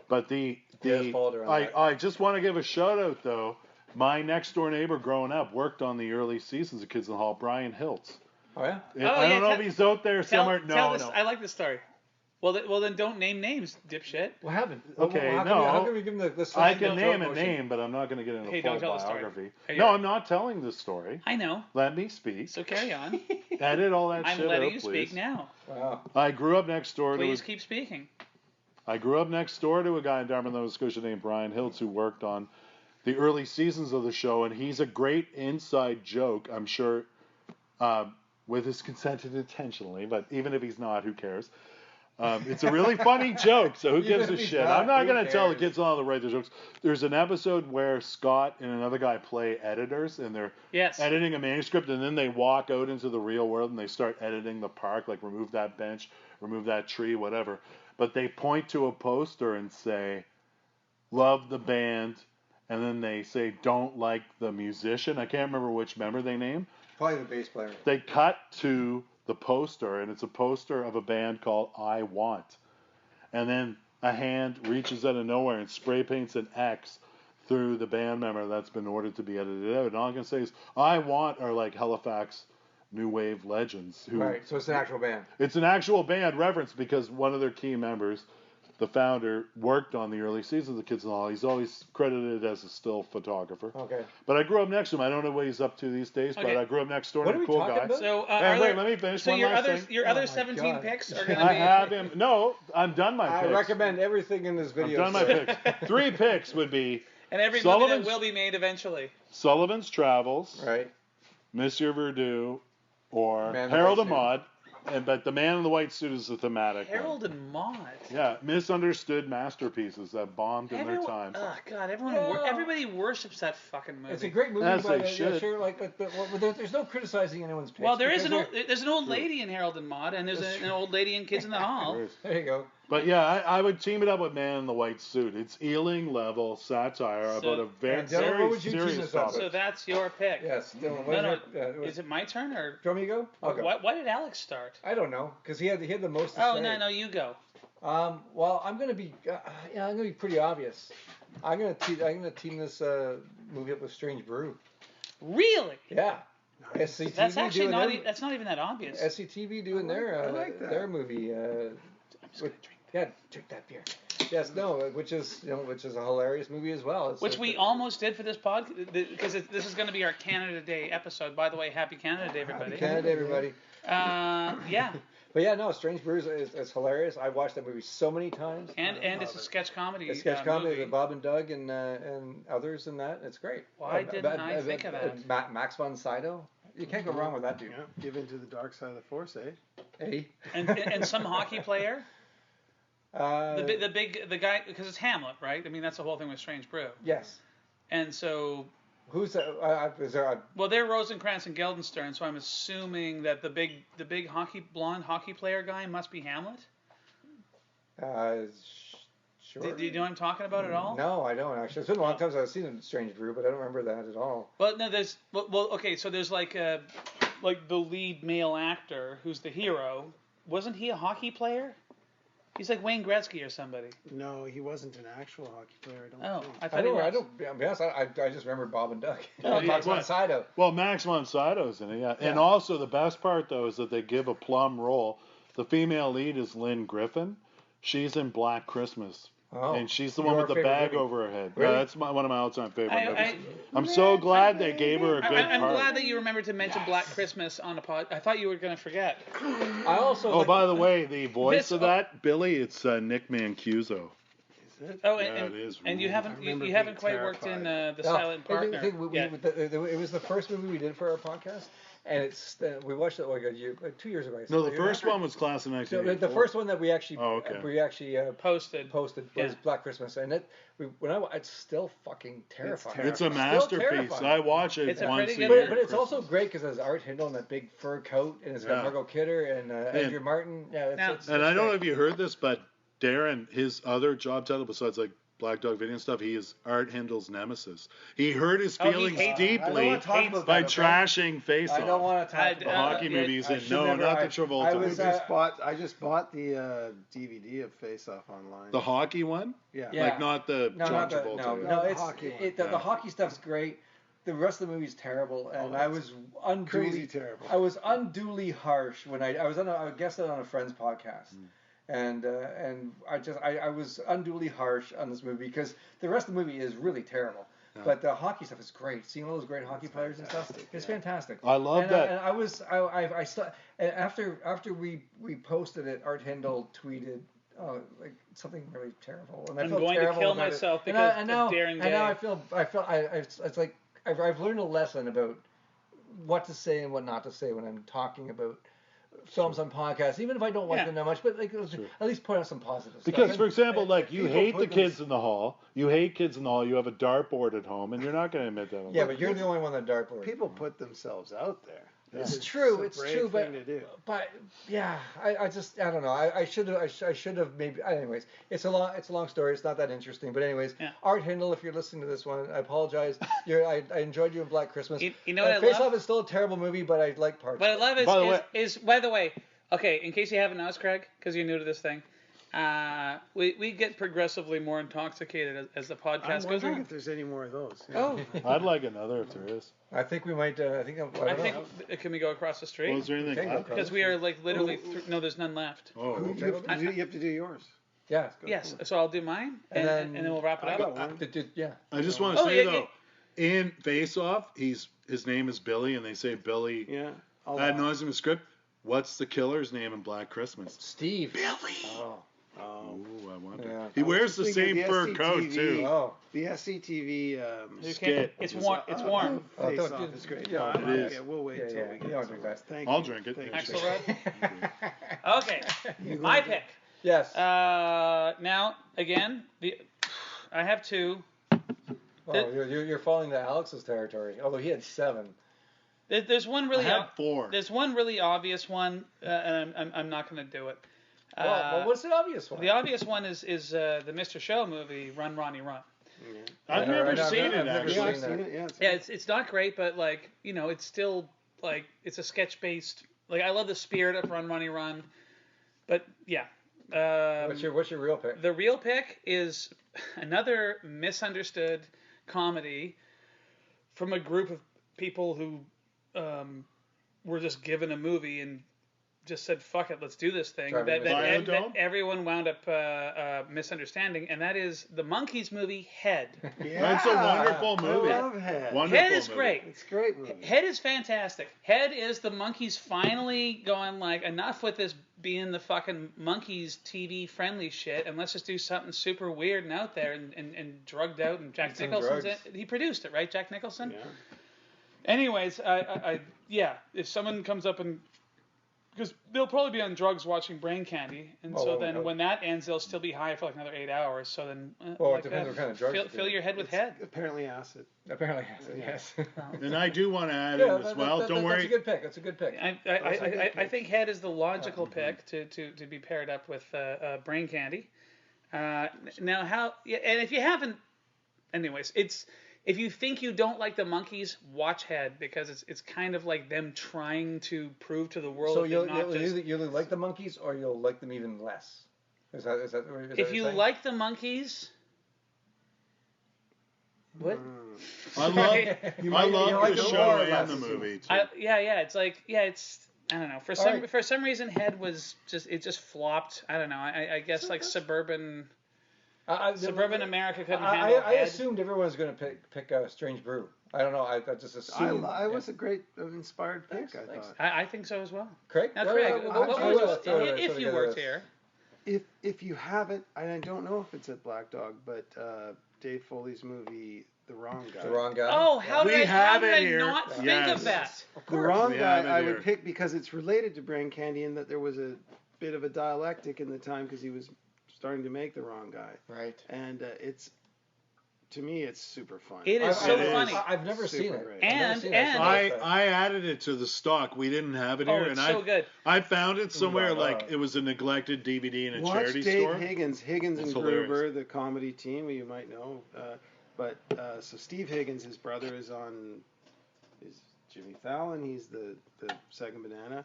But I just want to give a shout out though. My next door neighbor growing up worked on the early seasons of Kids in the Hall, Brian Hiltz. Oh yeah. I don't know if he's out there somewhere. No. I like this story. Well, then don't name names, dipshit. What happened? Okay, how can we give him the I can name a name, but I'm not going to get into Hey, full don't tell the biography. story. No, I'm not telling the story. I know. Let me speak. So carry on. Edit all that I'm shit out, letting you please. speak now. Wow. I grew up next door Please keep speaking. I grew up next door to a guy in Dartmouth, Nova Scotia named Brian Hiltz, who worked on the early seasons of the show, and he's a great inside joke, I'm sure, with his consent intentionally, but even if he's not, who cares? It's a really funny joke, so who gives a shit? I'm not going to tell the kids all to write their jokes. There's an episode where Scott and another guy play editors, and they're editing a manuscript, and then they walk out into the real world, and they start editing the park, like remove that bench, remove that tree, whatever. But they point to a poster and say, love the band, and then they say, don't like the musician. I can't remember which member they name. Probably the bass player. They cut to the poster, and it's a poster of a band called I Want. And then a hand reaches out of nowhere and spray paints an X through the band member that's been ordered to be edited out. And all I can say is, I Want are like Halifax new wave legends. Right, so it's an actual band. It's an actual band reference because one of their key members, the founder, worked on the early seasons of the Kids in the Hall. He's always credited as a still photographer. Okay. But I grew up next to him. I don't know what he's up to these days, but I grew up next door to a cool guy. About? So, wait, let me finish one last thing. Your other 17 picks are going to be... I have him. No, I'm done my picks. I recommend everything in this video. I'm done my picks. 3 picks would be... And every movie that will be made eventually. Sullivan's Travels. Right. Monsieur Voodoo. Or Harold and Maude. But The Man in the White Suit is the thematic Harold one. and Maude. Yeah, misunderstood masterpieces that bombed in their time. Oh God, everybody worships that fucking movie. It's a great movie, As but they should. Sure, there's no criticizing anyone's picks. Well, there's an old lady in Harold and Maude, and there's an old lady in Kids in the Hall. There you go. But yeah, I would team it up with Man in the White Suit. It's Ealing level satire about a very serious topic. So that's your pick. Yes, Dylan. No, is it my turn or? Do you want me to go? I'll go. Why did Alex start? I don't know, because he had the most. To say. No, you go. Well, I'm gonna be pretty obvious. I'm gonna team this movie up with Strange Brew. Really? Yeah. SCTV that's actually that's not even that obvious. SCTV doing their movie. Yeah, drink that beer. Yes, no, which is a hilarious movie as well. Which we almost did for this podcast because this is going to be our Canada Day episode. By the way, Happy Canada Day, everybody. Happy Canada Day, everybody. Yeah. But yeah, no, Strange Brew is hilarious. I watched that movie so many times. And it's a sketch comedy. A sketch comedy with Bob and Doug and others in that. It's great. Why didn't I think of that? Max von Sydow. You can't go wrong with that dude. Yeah, give in to the dark side of the force, eh? Hey. And some hockey player. The guy, because it's Hamlet, right? I mean, that's the whole thing with Strange Brew. Yes. And so. Who's that? Is there a... Well, they're Rosencrantz and Guildenstern, so I'm assuming that the big blonde hockey player guy must be Hamlet. Sure. Do you know what I'm talking about at all? No, I don't actually. It's been a long time since I've seen Strange Brew, but I don't remember that at all. Well, no, okay, so there's like the lead male actor who's the hero. Wasn't he a hockey player? He's like Wayne Gretzky or somebody. No, he wasn't an actual hockey player. I don't think. I thought he was. I don't. Yes, I just remember Bob and Doug. Oh, Max von Sydow. Well, Max von Sydow's in it, yeah. And also the best part though is that they give a plum role. The female lead is Lynn Griffin. She's in Black Christmas. Oh, and she's the one with the bag over her head. Really? That's one of my all-time favorite movies. I'm so glad they gave her a good I'm part. glad that you remembered to mention Black Christmas on a pod. I thought you were going to forget. I also. Oh, by the way, the voice of that, Billy, it's Nick Mancuso. Is it? Oh, Yeah, it is. And you haven't quite worked in the Silent Partner. It was the first movie we did for our podcast. And we watched it like 2 years ago. No, the first one was Class of 1984. The first one that we actually posted was Black Christmas, and it's still fucking terrifying. It's a masterpiece. I watch it once a year. But it's also great because there's Art Hindle in that big fur coat, and it's got Margot Kidder and Andrew Martin. Yeah, and I don't know if you heard this, but Darren, his other job title besides like Black Dog Video and stuff, he is Art Hindle's nemesis. He hurt his feelings deeply by trashing Face Off. I don't want to talk about the hockey movies. Not the Travolta. I just bought the DVD of Face Off online. The hockey one? Yeah. Like not the John Travolta. No, the hockey one. The hockey stuff's great. The rest of the movie's terrible, and I was unduly terrible. I was unduly harsh when I was on I guessed it on a friend's podcast. And I was unduly harsh on this movie because the rest of the movie is really terrible. Yeah. But the hockey stuff is great. Seeing all those great hockey players and stuff, it's fantastic. I love that. And after we posted it, Art Hindle tweeted like something really terrible, and I felt going terrible to kill about myself it. because and now, of Darren Gay. And now it's like I've learned a lesson about what to say and what not to say when I'm talking about films on podcasts, even if I don't like them that much, but like at least point out some positives. Because, for example, like you hate the kids in the hall. You hate kids in the hall. You have a dartboard at home, and you're not going to admit that. Yeah, but you're the only one on the dartboard. People put themselves out there. It's true, but yeah, I don't know. I should have maybe. Anyways, it's a long story. It's not that interesting, but anyways, Art Hindle, if you're listening to this one, I apologize. I enjoyed you in Black Christmas. You know what Face Off is still a terrible movie, but I like parts. What I love is by the way, okay, in case you haven't noticed, Craig, because you're new to this thing. We get progressively more intoxicated as the podcast goes on. I'm wondering if there's any more of those. Yeah. Oh, I'd like another if there is. I think we might. Can we go across the street? Well, is there anything? Because we are like literally. No, there's none left. Oh, you have to do yours. Yeah. Yes. So I'll do mine, and then we'll wrap it up. I just want to say though, in Face Off, his name is Billy, and they say Billy. Yeah. I had noise in the script. What's the killer's name in Black Christmas? Steve. Billy. Oh, I wonder. Yeah. He wears the same fur coat too. Oh, the SCTV skit. It's warm. It's warm. Face Off is great. Yeah, it is. Okay, we'll wait until we get to that. I'll drink it. Axelrod. Okay, my pick. Yes. Now again, I have two. Well, you're falling to Alex's territory. Although he had 7. There's one really. I had 4. There's one really obvious one, and I'm not going to do it. Well, what's the obvious one? The obvious one is the Mr. Show movie, Run, Ronnie, Run. I've never seen it, actually. Yeah, it's not great, but like, it's still like, it's a sketch based. Like, I love the spirit of Run, Ronnie, Run, but yeah. What's your real pick? The real pick is another misunderstood comedy from a group of people who were just given a movie and just said, fuck it, let's do this thing. That everyone wound up misunderstanding, and that is the Monkees movie, Head. Yeah, that's a wonderful movie. I love Head. Head is great. It's a great movie. Head is fantastic. Head is the Monkees finally going, like, enough with this being the fucking Monkees TV friendly shit, and let's just do something super weird and out there and drugged out, and Jack Nicholson's he produced it, right? Jack Nicholson? Yeah. Anyways, if someone comes up and, because they'll probably be on drugs watching Brain Candy, and when that ends, they'll still be high for like another 8 hours. So then, it depends what kind of drugs. Fill your head with Head. Apparently acid. Yes. And I do want to add in as well. Don't worry. That's a good pick. I think Head is the logical pick to be paired up with Brain Candy. Now how? Yeah, and if you haven't, anyways, if you think you don't like the Monkees, watch Head, because it's kind of like them trying to prove to the world. So that you'll like the Monkees, or you'll like them even less. Is that if you like the Monkees. What? I love the show and the movie too. It's I don't know. For some reason, Head was just flopped. I don't know. I guess like suburban America couldn't handle I assumed everyone was going to pick Strange Brew. I don't know. I just assumed. I was a great inspired pick. Thanks. I think so as well. Craig? Now, Craig, if you worked here. If you haven't, and I don't know if it's at Black Dog, but Dave Foley's movie The Wrong Guy. The Wrong Guy. Oh, how did I not think of that? The Wrong Guy I would pick because it's related to Brain Candy in that there was a bit of a dialectic in the time because he was starting to make The Wrong Guy. Right. And to me, it's super fun. It is so funny. I've never seen it. I added it to the stock. We didn't have it here, and so good. I found it somewhere like it was a neglected DVD in a charity store. Watch Dave Higgins and Gruber, the comedy team, you might know. So Steve Higgins, his brother, is Jimmy Fallon. He's the second banana.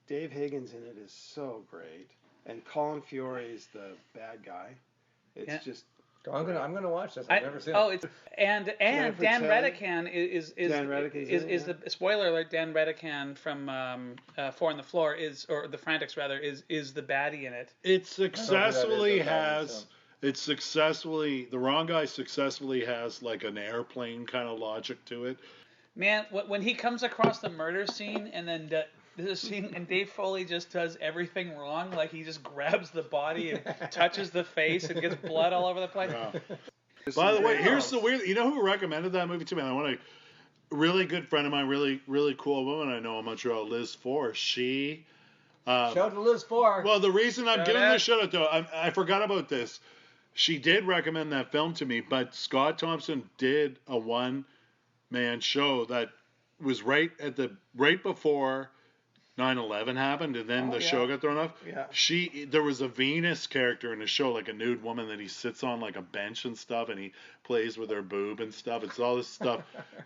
Dave Higgins in it is so great, and Colin Fiore is the bad guy. It's just. I'm gonna watch this. I've never seen it. And Dan Redican is the spoiler alert. Dan Redican from Four on the Floor or The Frantics rather is the baddie in it. It successfully has. It's successfully The Wrong Guy successfully has like an airplane kind of logic to it. Man, when he comes across the murder scene and then there's a scene and Dave Foley just does everything wrong, like he just grabs the body and touches the face and gets blood all over the place. Wow. By the way, here's the weird. You know who recommended that movie to me? I want a really good friend of mine, really really cool woman I know in Montreal, Liz Four. She. Shout out to Liz Four. Well, the reason I'm giving this shout out though, I forgot about this. She did recommend that film to me, but Scott Thompson did a one-man show that was right before 9/11 happened, and then the show got thrown off. Yeah. There was a Venus character in the show, like a nude woman that he sits on like a bench and stuff, and he plays with her boob and stuff. It's all this stuff.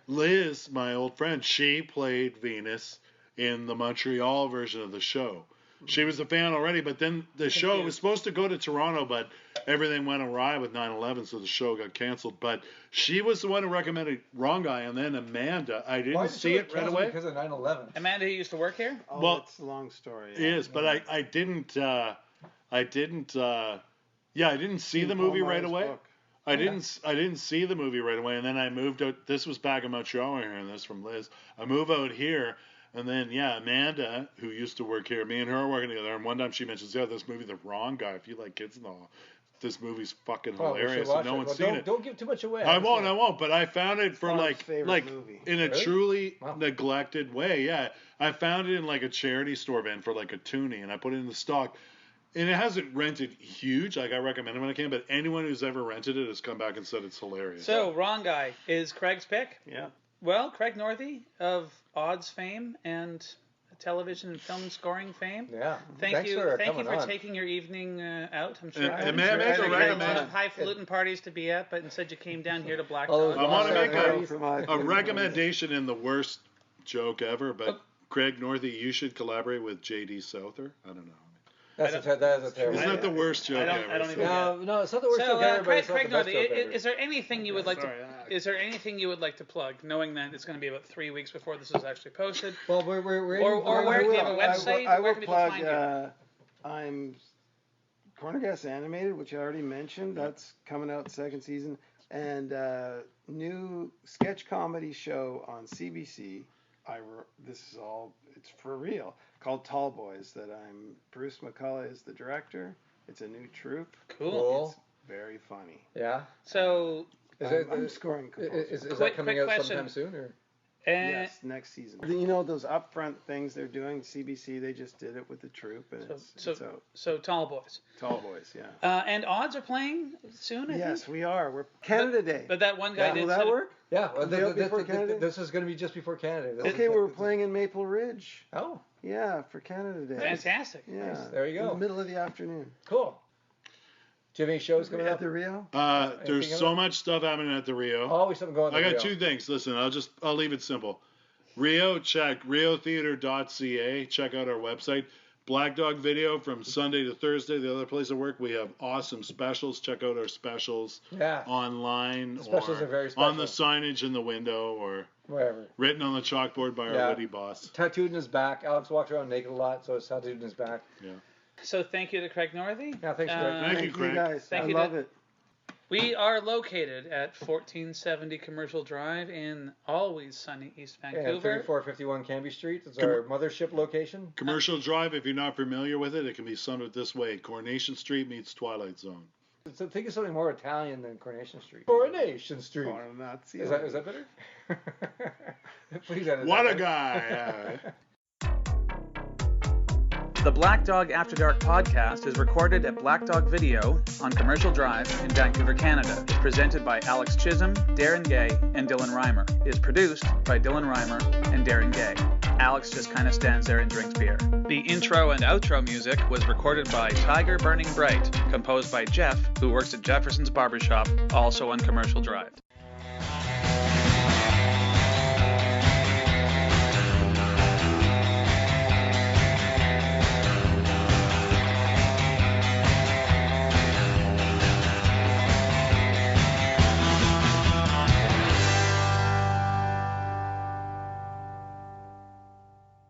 Liz, my old friend, she played Venus in the Montreal version of the show. She was a fan already, but then the show was supposed to go to Toronto, but everything went awry with 9/11, so the show got canceled. But she was the one who recommended Wrong Guy, and then Amanda. I didn't see it right away. Because of 9/11. Amanda, who used to work here? Oh, well, it's a long story. It is, but I didn't see the movie right away. I didn't see the movie right away, and then I moved out. This was back in Montreal. I'm hearing this from Liz. I move out here. And then, Amanda, who used to work here, me and her are working together. And one time she mentions, this movie, The Wrong Guy. If you like kids and all, this movie's fucking hilarious. And no one's seen it. Don't give too much away. I won't. But I found it from like movie. in a truly neglected way. Yeah, I found it in like a charity store bin for like a toonie, and I put it in the stock. And it hasn't rented huge. Like I recommend it when I can, but anyone who's ever rented it has come back and said it's hilarious. So Wrong Guy is Craig's pick. Yeah. Well, Craig Northey of Odds fame and television and film scoring fame. Yeah. Thank you for taking your evening out. I'm sure. And may I make a recommendation? Highfalutin parties to be at, but instead you came down here to Black Dog. I want to make a recommendation in the worst joke ever, but Craig Northey, you should collaborate with J.D. Souther. I don't know. That is a terrible. Isn't that the worst joke ever? No, it's not the worst joke ever. Craig Northey, is there anything you would like to? Is there anything you would like to plug, knowing that it's going to be about 3 weeks before this is actually posted? Well, we're where do you have a website? I will can people plug. Find you? I'm Corner Gas Animated, which I already mentioned. That's coming out second season, and new sketch comedy show on CBC. It's for real. Called Tall Boys. Bruce McCullough is the director. It's a new troupe. Cool. It's very funny. Yeah. So I'm scoring. Is that coming out sometime soon or? Yes, next season. You know those upfront things they're doing. CBC, they just did it with the troupe, and so Tall Boys. Tall Boys, yeah. And Odds are playing soon. I think? We are. We're Canada Day. But that one guy did. Will that work? Yeah. This is going to be just before Canada Day. Okay, we're playing in Maple Ridge. Oh. Yeah, for Canada Day. Fantastic. Yeah. Nice. There you go. In the middle of the afternoon. Cool. Do you have any shows coming up at the Rio? There's so much stuff happening at the Rio. Always something going on. I got two things. Listen, I'll leave it simple. Rio, check riotheater.ca. Check out our website. Black Dog Video from Sunday to Thursday. The other place I work, we have awesome specials. Check out our specials online. The specials or are very special. on the signage in the window or wherever. Written on the chalkboard by our witty boss. Tattooed in his back. Alex walks around naked a lot, so it's tattooed in his back. Yeah. So thank you to Craig Northey. Yeah, thanks, Craig. Thank you, Craig. Guys. Thank I you love it. We are located at 1470 Commercial Drive in always sunny East Vancouver. Yeah, 3451 Canby Street. It's our mothership location. Commercial Drive, if you're not familiar with it, it can be summed up this way. Coronation Street meets Twilight Zone. So think of something more Italian than Coronation Street. Coronation Street. Nazi. Is that better? Please edit what that, a guy. The Black Dog After Dark podcast is recorded at Black Dog Video on Commercial Drive in Vancouver, Canada. It's presented by Alex Chisholm, Darren Gay, and Dylan Reimer. It is produced by Dylan Reimer and Darren Gay. Alex just kind of stands there and drinks beer. The intro and outro music was recorded by Tiger Burning Bright, composed by Jeff, who works at Jefferson's Barbershop, also on Commercial Drive.